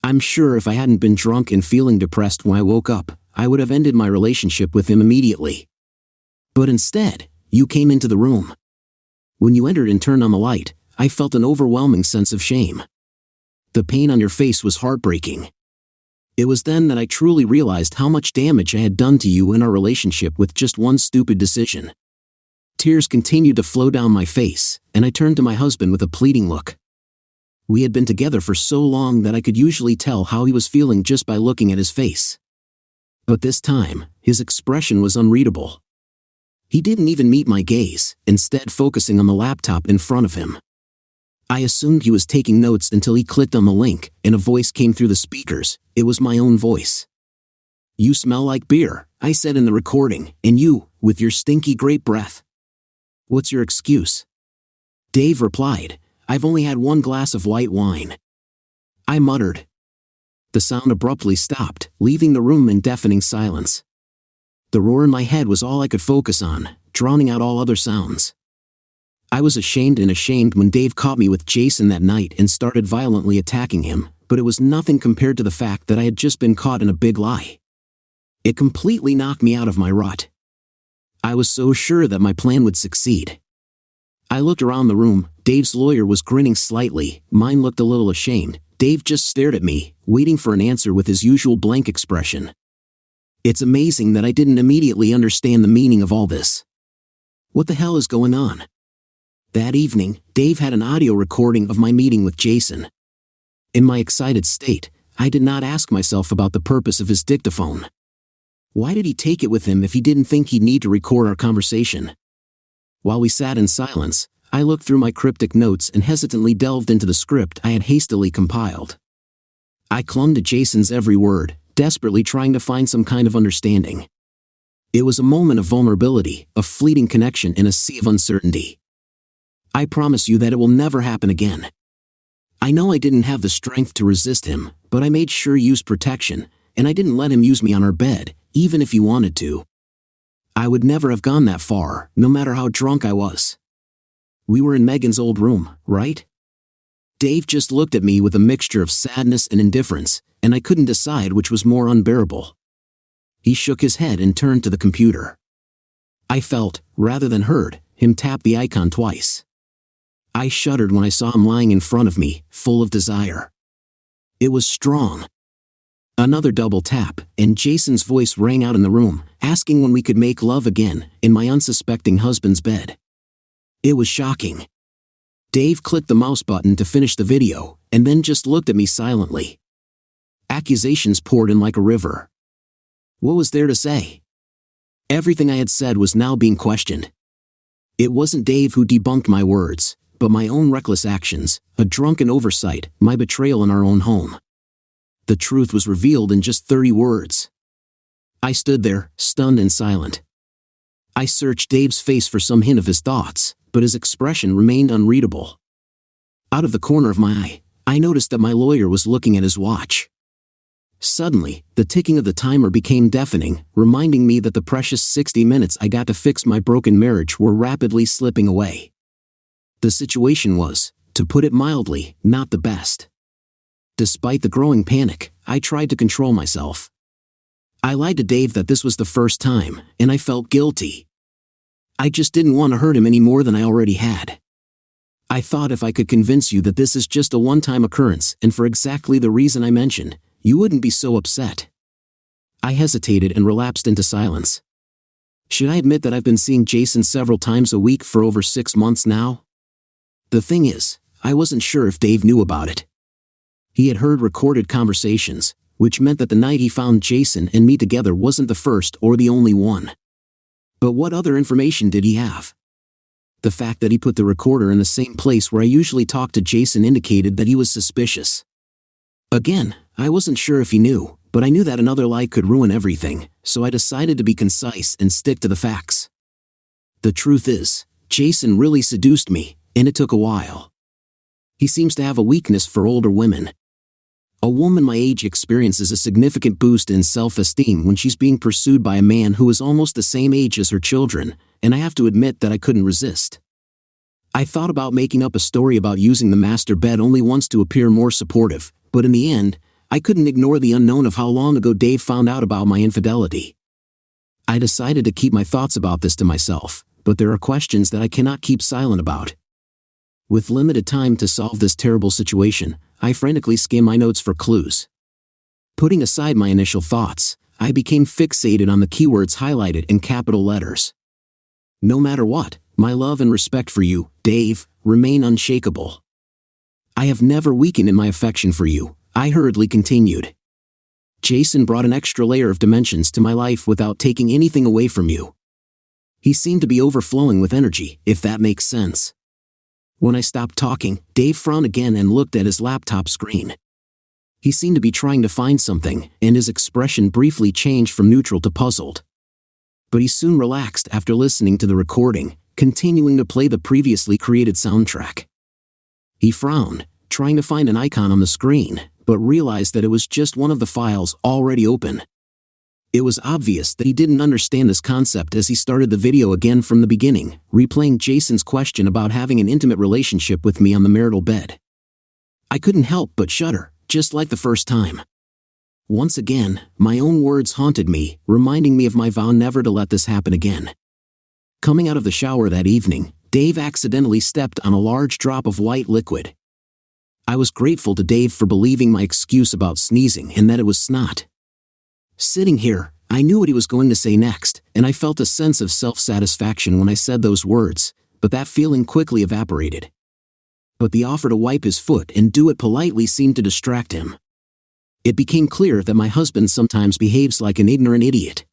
I'm sure if I hadn't been drunk and feeling depressed when I woke up, I would have ended my relationship with him immediately. But instead, you came into the room. When you entered and turned on the light, I felt an overwhelming sense of shame. The pain on your face was heartbreaking. It was then that I truly realized how much damage I had done to you in our relationship with just one stupid decision. Tears continued to flow down my face, and I turned to my husband with a pleading look. We had been together for so long that I could usually tell how he was feeling just by looking at his face. But this time, his expression was unreadable. He didn't even meet my gaze, instead focusing on the laptop in front of him. I assumed he was taking notes until he clicked on the link, and a voice came through the speakers. It was my own voice. "You smell like beer," I said in the recording, "and you, with your stinky grape breath. What's your excuse?" Dave replied, I've only had one glass of white wine," I muttered. The sound abruptly stopped, leaving the room in deafening silence. The roar in my head was all I could focus on, drowning out all other sounds. I was ashamed when Dave caught me with Jason that night and started violently attacking him, but it was nothing compared to the fact that I had just been caught in a big lie. It completely knocked me out of my rut. I was so sure that my plan would succeed. I looked around the room. Dave's lawyer was grinning slightly, mine looked a little ashamed. Dave just stared at me, waiting for an answer with his usual blank expression. It's amazing that I didn't immediately understand the meaning of all this. What the hell is going on? That evening, Dave had an audio recording of my meeting with Jason. In my excited state, I did not ask myself about the purpose of his dictaphone. Why did he take it with him if he didn't think he'd need to record our conversation? While we sat in silence, I looked through my cryptic notes and hesitantly delved into the script I had hastily compiled. I clung to Jason's every word, desperately trying to find some kind of understanding. It was a moment of vulnerability, a fleeting connection in a sea of uncertainty. I promise you that it will never happen again. I know I didn't have the strength to resist him, but I made sure to use protection, and I didn't let him use me on our bed, even if he wanted to. I would never have gone that far, no matter how drunk I was. We were in Megan's old room, right? Dave just looked at me with a mixture of sadness and indifference, and I couldn't decide which was more unbearable. He shook his head and turned to the computer. I felt, rather than heard, him tap the icon twice. I shuddered when I saw him lying in front of me, full of desire. It was strong. Another double tap, and Jason's voice rang out in the room, asking when we could make love again, in my unsuspecting husband's bed. It was shocking. Dave clicked the mouse button to finish the video, and then just looked at me silently. Accusations poured in like a river. What was there to say? Everything I had said was now being questioned. It wasn't Dave who debunked my words, but my own reckless actions, a drunken oversight, my betrayal in our own home. The truth was revealed in just 30 words. I stood there, stunned and silent. I searched Dave's face for some hint of his thoughts, but his expression remained unreadable. Out of the corner of my eye, I noticed that my lawyer was looking at his watch. Suddenly, the ticking of the timer became deafening, reminding me that the precious 60 minutes I got to fix my broken marriage were rapidly slipping away. The situation was, to put it mildly, not the best. Despite the growing panic, I tried to control myself. I lied to Dave that this was the first time, and I felt guilty. I just didn't want to hurt him any more than I already had. I thought if I could convince you that this is just a one-time occurrence and for exactly the reason I mentioned, you wouldn't be so upset. I hesitated and relapsed into silence. Should I admit that I've been seeing Jason several times a week for over 6 months now? The thing is, I wasn't sure if Dave knew about it. He had heard recorded conversations, which meant that the night he found Jason and me together wasn't the first or the only one. But what other information did he have? The fact that he put the recorder in the same place where I usually talk to Jason indicated that he was suspicious. Again, I wasn't sure if he knew, but I knew that another lie could ruin everything, so I decided to be concise and stick to the facts. The truth is, Jason really seduced me, and it took a while. He seems to have a weakness for older women. A woman my age experiences a significant boost in self-esteem when she's being pursued by a man who is almost the same age as her children, and I have to admit that I couldn't resist. I thought about making up a story about using the master bed only once to appear more supportive, but in the end, I couldn't ignore the unknown of how long ago Dave found out about my infidelity. I decided to keep my thoughts about this to myself, but there are questions that I cannot keep silent about. With limited time to solve this terrible situation, I frantically scanned my notes for clues. Putting aside my initial thoughts, I became fixated on the keywords highlighted in capital letters. No matter what, my love and respect for you, Dave, remain unshakable. I have never weakened in my affection for you, I hurriedly continued. Jason brought an extra layer of dimensions to my life without taking anything away from you. He seemed to be overflowing with energy, if that makes sense. When I stopped talking, Dave frowned again and looked at his laptop screen. He seemed to be trying to find something, and his expression briefly changed from neutral to puzzled. But he soon relaxed after listening to the recording, continuing to play the previously created soundtrack. He frowned, trying to find an icon on the screen, but realized that it was just one of the files already open. It was obvious that he didn't understand this concept as he started the video again from the beginning, replaying Jason's question about having an intimate relationship with me on the marital bed. I couldn't help but shudder, just like the first time. Once again, my own words haunted me, reminding me of my vow never to let this happen again. Coming out of the shower that evening, Dave accidentally stepped on a large drop of white liquid. I was grateful to Dave for believing my excuse about sneezing and that it was snot. Sitting here, I knew what he was going to say next, and I felt a sense of self-satisfaction when I said those words, but that feeling quickly evaporated. But the offer to wipe his foot and do it politely seemed to distract him. It became clear that my husband sometimes behaves like an ignorant idiot.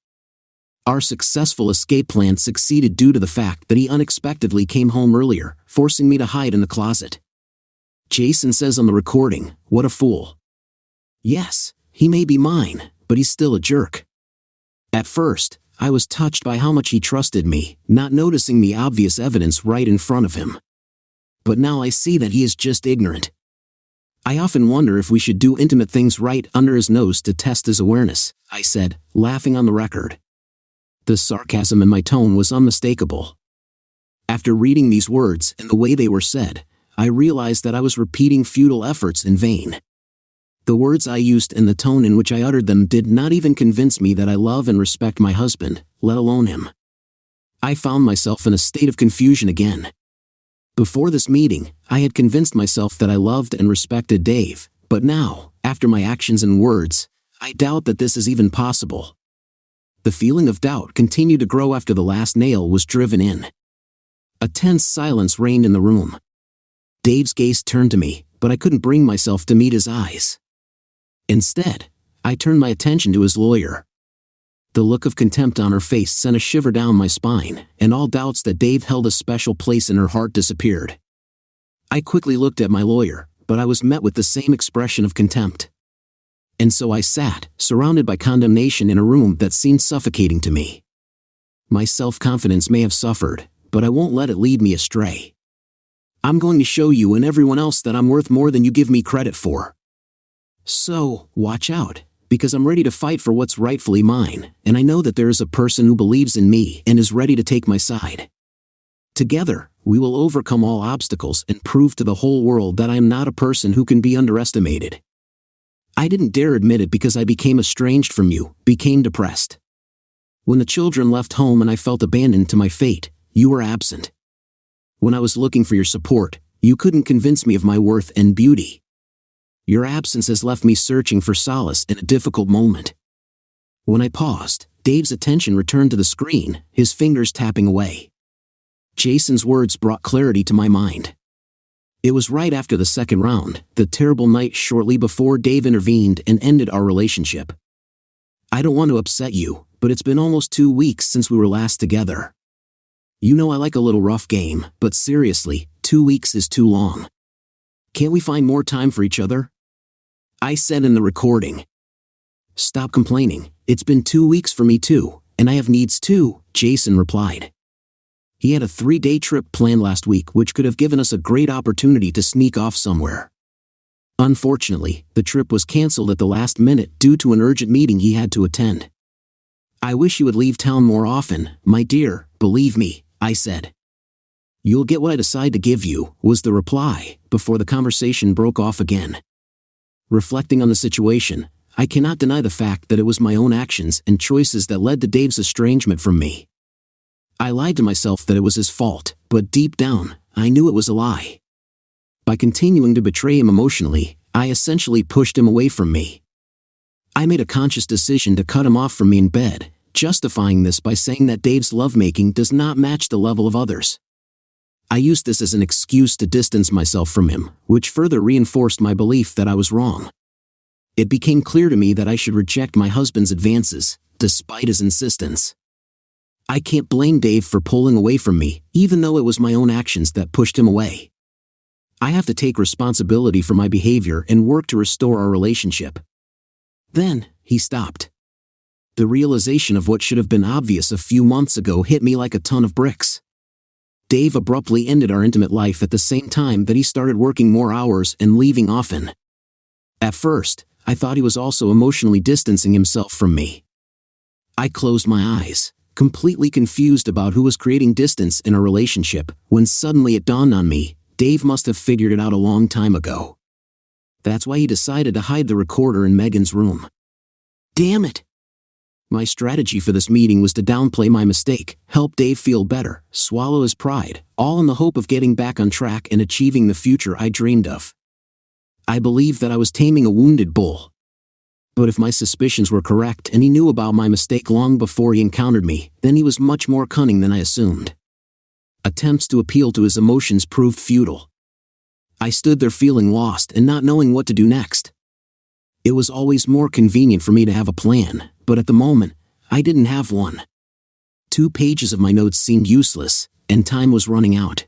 Our successful escape plan succeeded due to the fact that he unexpectedly came home earlier, forcing me to hide in the closet. Jason says on the recording, "What a fool." Yes, he may be mine, but he's still a jerk. At first, I was touched by how much he trusted me, not noticing the obvious evidence right in front of him. But now I see that he is just ignorant. I often wonder if we should do intimate things right under his nose to test his awareness, I said, laughing on the record. The sarcasm in my tone was unmistakable. After reading these words and the way they were said, I realized that I was repeating futile efforts in vain. The words I used and the tone in which I uttered them did not even convince me that I love and respect my husband, let alone him. I found myself in a state of confusion again. Before this meeting, I had convinced myself that I loved and respected Dave, but now, after my actions and words, I doubt that this is even possible. The feeling of doubt continued to grow after the last nail was driven in. A tense silence reigned in the room. Dave's gaze turned to me, but I couldn't bring myself to meet his eyes. Instead, I turned my attention to his lawyer. The look of contempt on her face sent a shiver down my spine, and all doubts that Dave held a special place in her heart disappeared. I quickly looked at my lawyer, but I was met with the same expression of contempt. And so I sat, surrounded by condemnation in a room that seemed suffocating to me. My self-confidence may have suffered, but I won't let it lead me astray. I'm going to show you and everyone else that I'm worth more than you give me credit for. So, watch out, because I'm ready to fight for what's rightfully mine, and I know that there is a person who believes in me and is ready to take my side. Together, we will overcome all obstacles and prove to the whole world that I am not a person who can be underestimated. I didn't dare admit it because I became estranged from you, became depressed. When the children left home and I felt abandoned to my fate, you were absent. When I was looking for your support, you couldn't convince me of my worth and beauty. Your absence has left me searching for solace in a difficult moment. When I paused, Dave's attention returned to the screen, his fingers tapping away. Jason's words brought clarity to my mind. It was right after the second round, the terrible night shortly before Dave intervened and ended our relationship. I don't want to upset you, but it's been almost 2 weeks since we were last together. You know I like a little rough game, but seriously, 2 weeks is too long. Can't we find more time for each other? I said in the recording. Stop complaining, it's been 2 weeks for me too, and I have needs too, Jason replied. He had a 3-day trip planned last week which could have given us a great opportunity to sneak off somewhere. Unfortunately, the trip was canceled at the last minute due to an urgent meeting he had to attend. I wish you would leave town more often, my dear, believe me, I said. You'll get what I decide to give you, was the reply, before the conversation broke off again. Reflecting on the situation, I cannot deny the fact that it was my own actions and choices that led to Dave's estrangement from me. I lied to myself that it was his fault, but deep down, I knew it was a lie. By continuing to betray him emotionally, I essentially pushed him away from me. I made a conscious decision to cut him off from me in bed, justifying this by saying that Dave's lovemaking does not match the level of others. I used this as an excuse to distance myself from him, which further reinforced my belief that I was wrong. It became clear to me that I should reject my husband's advances, despite his insistence. I can't blame Dave for pulling away from me, even though it was my own actions that pushed him away. I have to take responsibility for my behavior and work to restore our relationship. Then, he stopped. The realization of what should have been obvious a few months ago hit me like a ton of bricks. Dave abruptly ended our intimate life at the same time that he started working more hours and leaving often. At first, I thought he was also emotionally distancing himself from me. I closed my eyes, completely confused about who was creating distance in our relationship, when suddenly it dawned on me, Dave must have figured it out a long time ago. That's why he decided to hide the recorder in Megan's room. Damn it! My strategy for this meeting was to downplay my mistake, help Dave feel better, swallow his pride, all in the hope of getting back on track and achieving the future I dreamed of. I believed that I was taming a wounded bull. But if my suspicions were correct and he knew about my mistake long before he encountered me, then he was much more cunning than I assumed. Attempts to appeal to his emotions proved futile. I stood there feeling lost and not knowing what to do next. It was always more convenient for me to have a plan, but at the moment, I didn't have one. 2 pages of my notes seemed useless, and time was running out.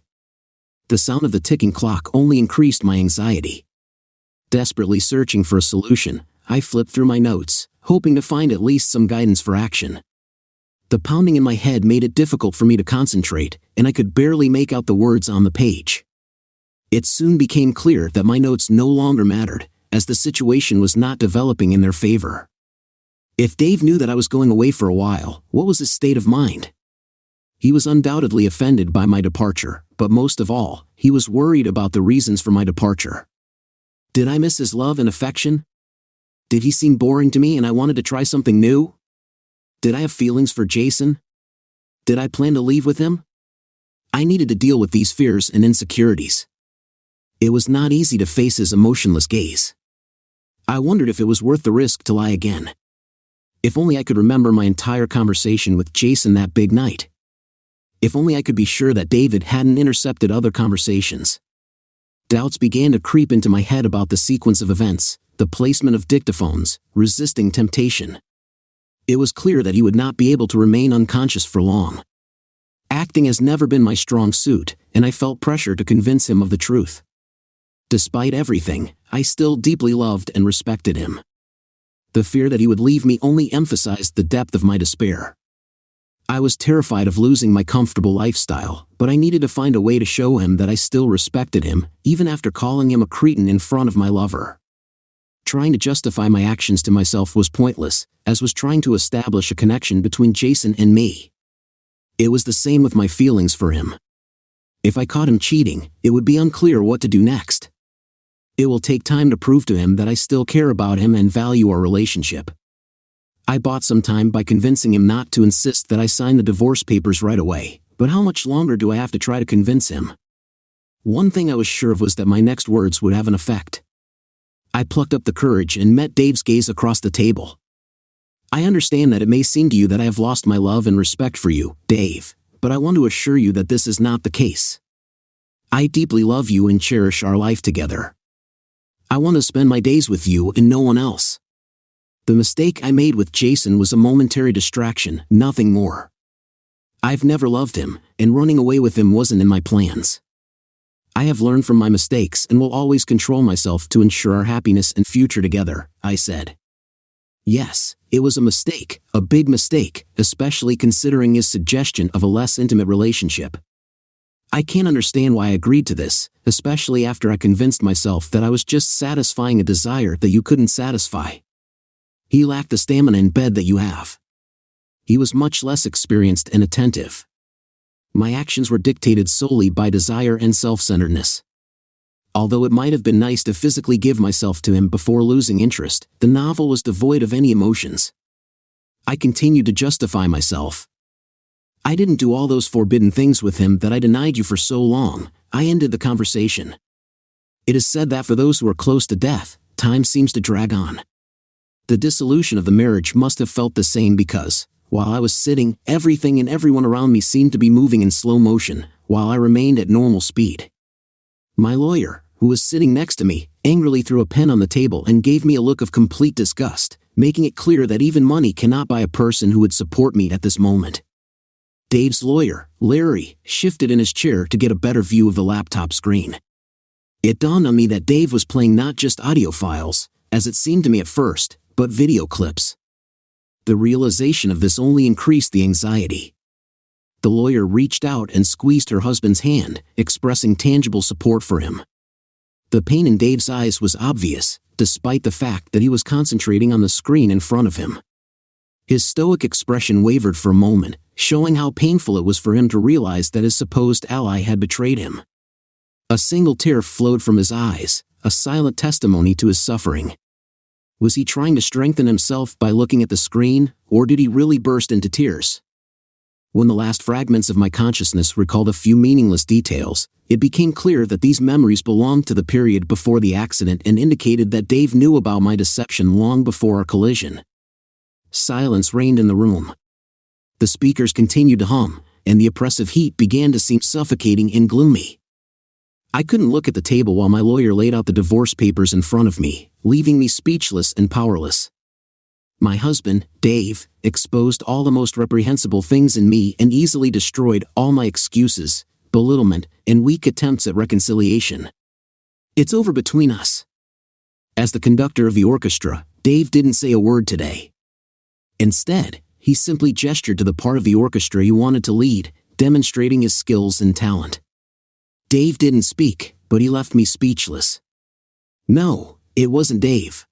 The sound of the ticking clock only increased my anxiety. Desperately searching for a solution, I flipped through my notes, hoping to find at least some guidance for action. The pounding in my head made it difficult for me to concentrate, and I could barely make out the words on the page. It soon became clear that my notes no longer mattered, as the situation was not developing in their favor. If Dave knew that I was going away for a while, what was his state of mind? He was undoubtedly offended by my departure, but most of all, he was worried about the reasons for my departure. Did I miss his love and affection? Did he seem boring to me and I wanted to try something new? Did I have feelings for Jason? Did I plan to leave with him? I needed to deal with these fears and insecurities. It was not easy to face his emotionless gaze. I wondered if it was worth the risk to lie again. If only I could remember my entire conversation with Jason that big night. If only I could be sure that David hadn't intercepted other conversations. Doubts began to creep into my head about the sequence of events, the placement of dictaphones, resisting temptation. It was clear that he would not be able to remain unconscious for long. Acting has never been my strong suit, and I felt pressure to convince him of the truth. Despite everything, I still deeply loved and respected him. The fear that he would leave me only emphasized the depth of my despair. I was terrified of losing my comfortable lifestyle, but I needed to find a way to show him that I still respected him, even after calling him a cretin in front of my lover. Trying to justify my actions to myself was pointless, as was trying to establish a connection between Jason and me. It was the same with my feelings for him. If I caught him cheating, it would be unclear what to do next. It will take time to prove to him that I still care about him and value our relationship. I bought some time by convincing him not to insist that I sign the divorce papers right away, but how much longer do I have to try to convince him? One thing I was sure of was that my next words would have an effect. I plucked up the courage and met Dave's gaze across the table. I understand that it may seem to you that I have lost my love and respect for you, Dave, but I want to assure you that this is not the case. I deeply love you and cherish our life together. I want to spend my days with you and no one else. The mistake I made with Jason was a momentary distraction, nothing more. I've never loved him, and running away with him wasn't in my plans. I have learned from my mistakes and will always control myself to ensure our happiness and future together, I said. Yes, it was a mistake, a big mistake, especially considering his suggestion of a less intimate relationship. I can't understand why I agreed to this, especially after I convinced myself that I was just satisfying a desire that you couldn't satisfy. He lacked the stamina in bed that you have. He was much less experienced and attentive. My actions were dictated solely by desire and self-centeredness. Although it might have been nice to physically give myself to him before losing interest, the novel was devoid of any emotions. I continued to justify myself. I didn't do all those forbidden things with him that I denied you for so long. I ended the conversation. It is said that for those who are close to death, time seems to drag on. The dissolution of the marriage must have felt the same because, while I was sitting, everything and everyone around me seemed to be moving in slow motion, while I remained at normal speed. My lawyer, who was sitting next to me, angrily threw a pen on the table and gave me a look of complete disgust, making it clear that even money cannot buy a person who would support me at this moment. Dave's lawyer, Larry, shifted in his chair to get a better view of the laptop screen. It dawned on me that Dave was playing not just audio files, as it seemed to me at first, but video clips. The realization of this only increased the anxiety. the lawyer reached out and squeezed her husband's hand, expressing tangible support for him. The pain in Dave's eyes was obvious, despite the fact that he was concentrating on the screen in front of him. His stoic expression wavered for a moment, showing how painful it was for him to realize that his supposed ally had betrayed him. A single tear flowed from his eyes, a silent testimony to his suffering. Was he trying to strengthen himself by looking at the screen, or did he really burst into tears? When the last fragments of my consciousness recalled a few meaningless details, it became clear that these memories belonged to the period before the accident and indicated that Dave knew about my deception long before our collision. Silence reigned in the room. The speakers continued to hum, and the oppressive heat began to seem suffocating and gloomy. I couldn't look at the table while my lawyer laid out the divorce papers in front of me, leaving me speechless and powerless. My husband, Dave, exposed all the most reprehensible things in me and easily destroyed all my excuses, belittlement, and weak attempts at reconciliation. It's over between us. As the conductor of the orchestra, Dave didn't say a word today. Instead, he simply gestured to the part of the orchestra he wanted to lead, demonstrating his skills and talent. Dave didn't speak, but he left me speechless. No, it wasn't Dave.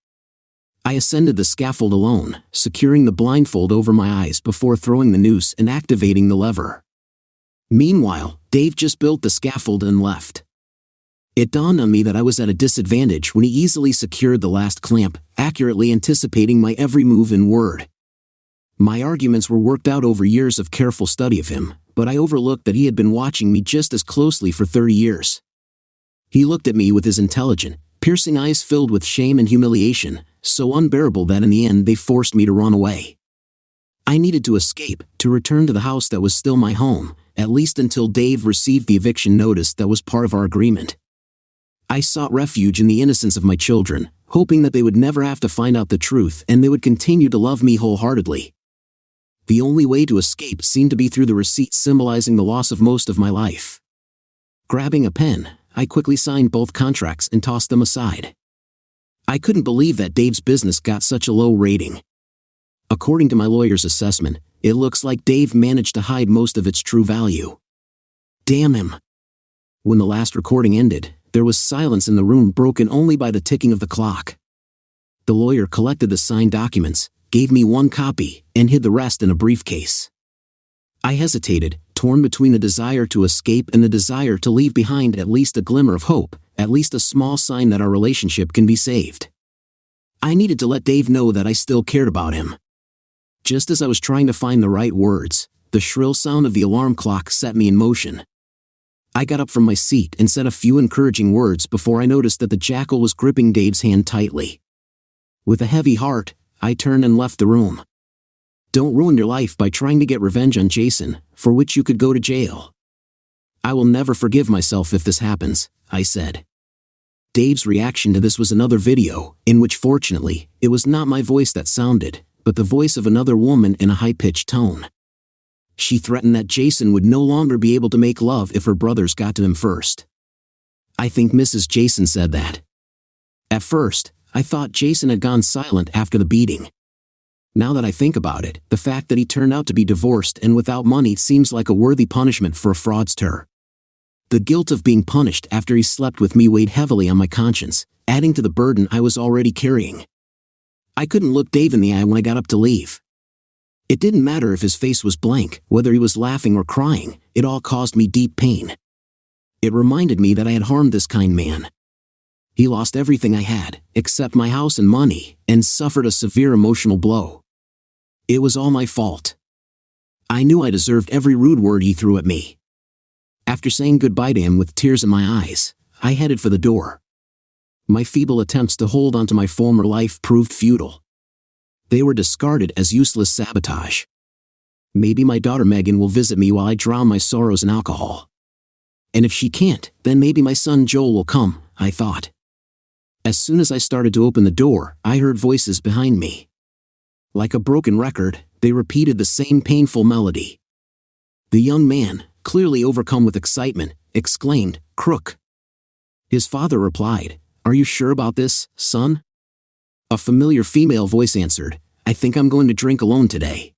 I ascended the scaffold alone, securing the blindfold over my eyes before throwing the noose and activating the lever. Meanwhile, Dave just built the scaffold and left. It dawned on me that I was at a disadvantage when he easily secured the last clamp, accurately anticipating my every move and word. My arguments were worked out over years of careful study of him, but I overlooked that he had been watching me just as closely for 30 years. He looked at me with his intelligent, piercing eyes filled with shame and humiliation, so unbearable that in the end they forced me to run away. I needed to escape, to return to the house that was still my home, at least until Dave received the eviction notice that was part of our agreement. I sought refuge in the innocence of my children, hoping that they would never have to find out the truth and they would continue to love me wholeheartedly. The only way to escape seemed to be through the receipt symbolizing the loss of most of my life. Grabbing a pen, I quickly signed both contracts and tossed them aside. I couldn't believe that Dave's business got such a low rating. According to my lawyer's assessment, it looks like Dave managed to hide most of its true value. Damn him. When the last recording ended, there was silence in the room, broken only by the ticking of the clock. The lawyer collected the signed documents, gave me one copy, and hid the rest in a briefcase. I hesitated, torn between the desire to escape and the desire to leave behind at least a glimmer of hope, at least a small sign that our relationship can be saved. I needed to let Dave know that I still cared about him. Just as I was trying to find the right words, the shrill sound of the alarm clock set me in motion. I got up from my seat and said a few encouraging words before I noticed that the jackal was gripping Dave's hand tightly. With a heavy heart, I turned and left the room. Don't ruin your life by trying to get revenge on Jason, for which you could go to jail. I will never forgive myself if this happens, I said. Dave's reaction to this was another video, in which fortunately, it was not my voice that sounded, but the voice of another woman in a high-pitched tone. She threatened that Jason would no longer be able to make love if her brothers got to him first. I think Mrs. Jason said that. At first, I thought Jason had gone silent after the beating. Now that I think about it, the fact that he turned out to be divorced and without money seems like a worthy punishment for a fraudster. The guilt of being punished after he slept with me weighed heavily on my conscience, adding to the burden I was already carrying. I couldn't look Dave in the eye when I got up to leave. It didn't matter if his face was blank, whether he was laughing or crying, it all caused me deep pain. It reminded me that I had harmed this kind man. He lost everything I had, except my house and money, and suffered a severe emotional blow. It was all my fault. I knew I deserved every rude word he threw at me. After saying goodbye to him with tears in my eyes, I headed for the door. My feeble attempts to hold onto my former life proved futile. They were discarded as useless sabotage. Maybe my daughter Megan will visit me while I drown my sorrows in alcohol. And if she can't, then maybe my son Joel will come, I thought. As soon as I started to open the door, I heard voices behind me. Like a broken record, they repeated the same painful melody. The young man, clearly overcome with excitement, exclaimed, "Crook." His father replied, "Are you sure about this, son?" A familiar female voice answered, "I think I'm going to drink alone today."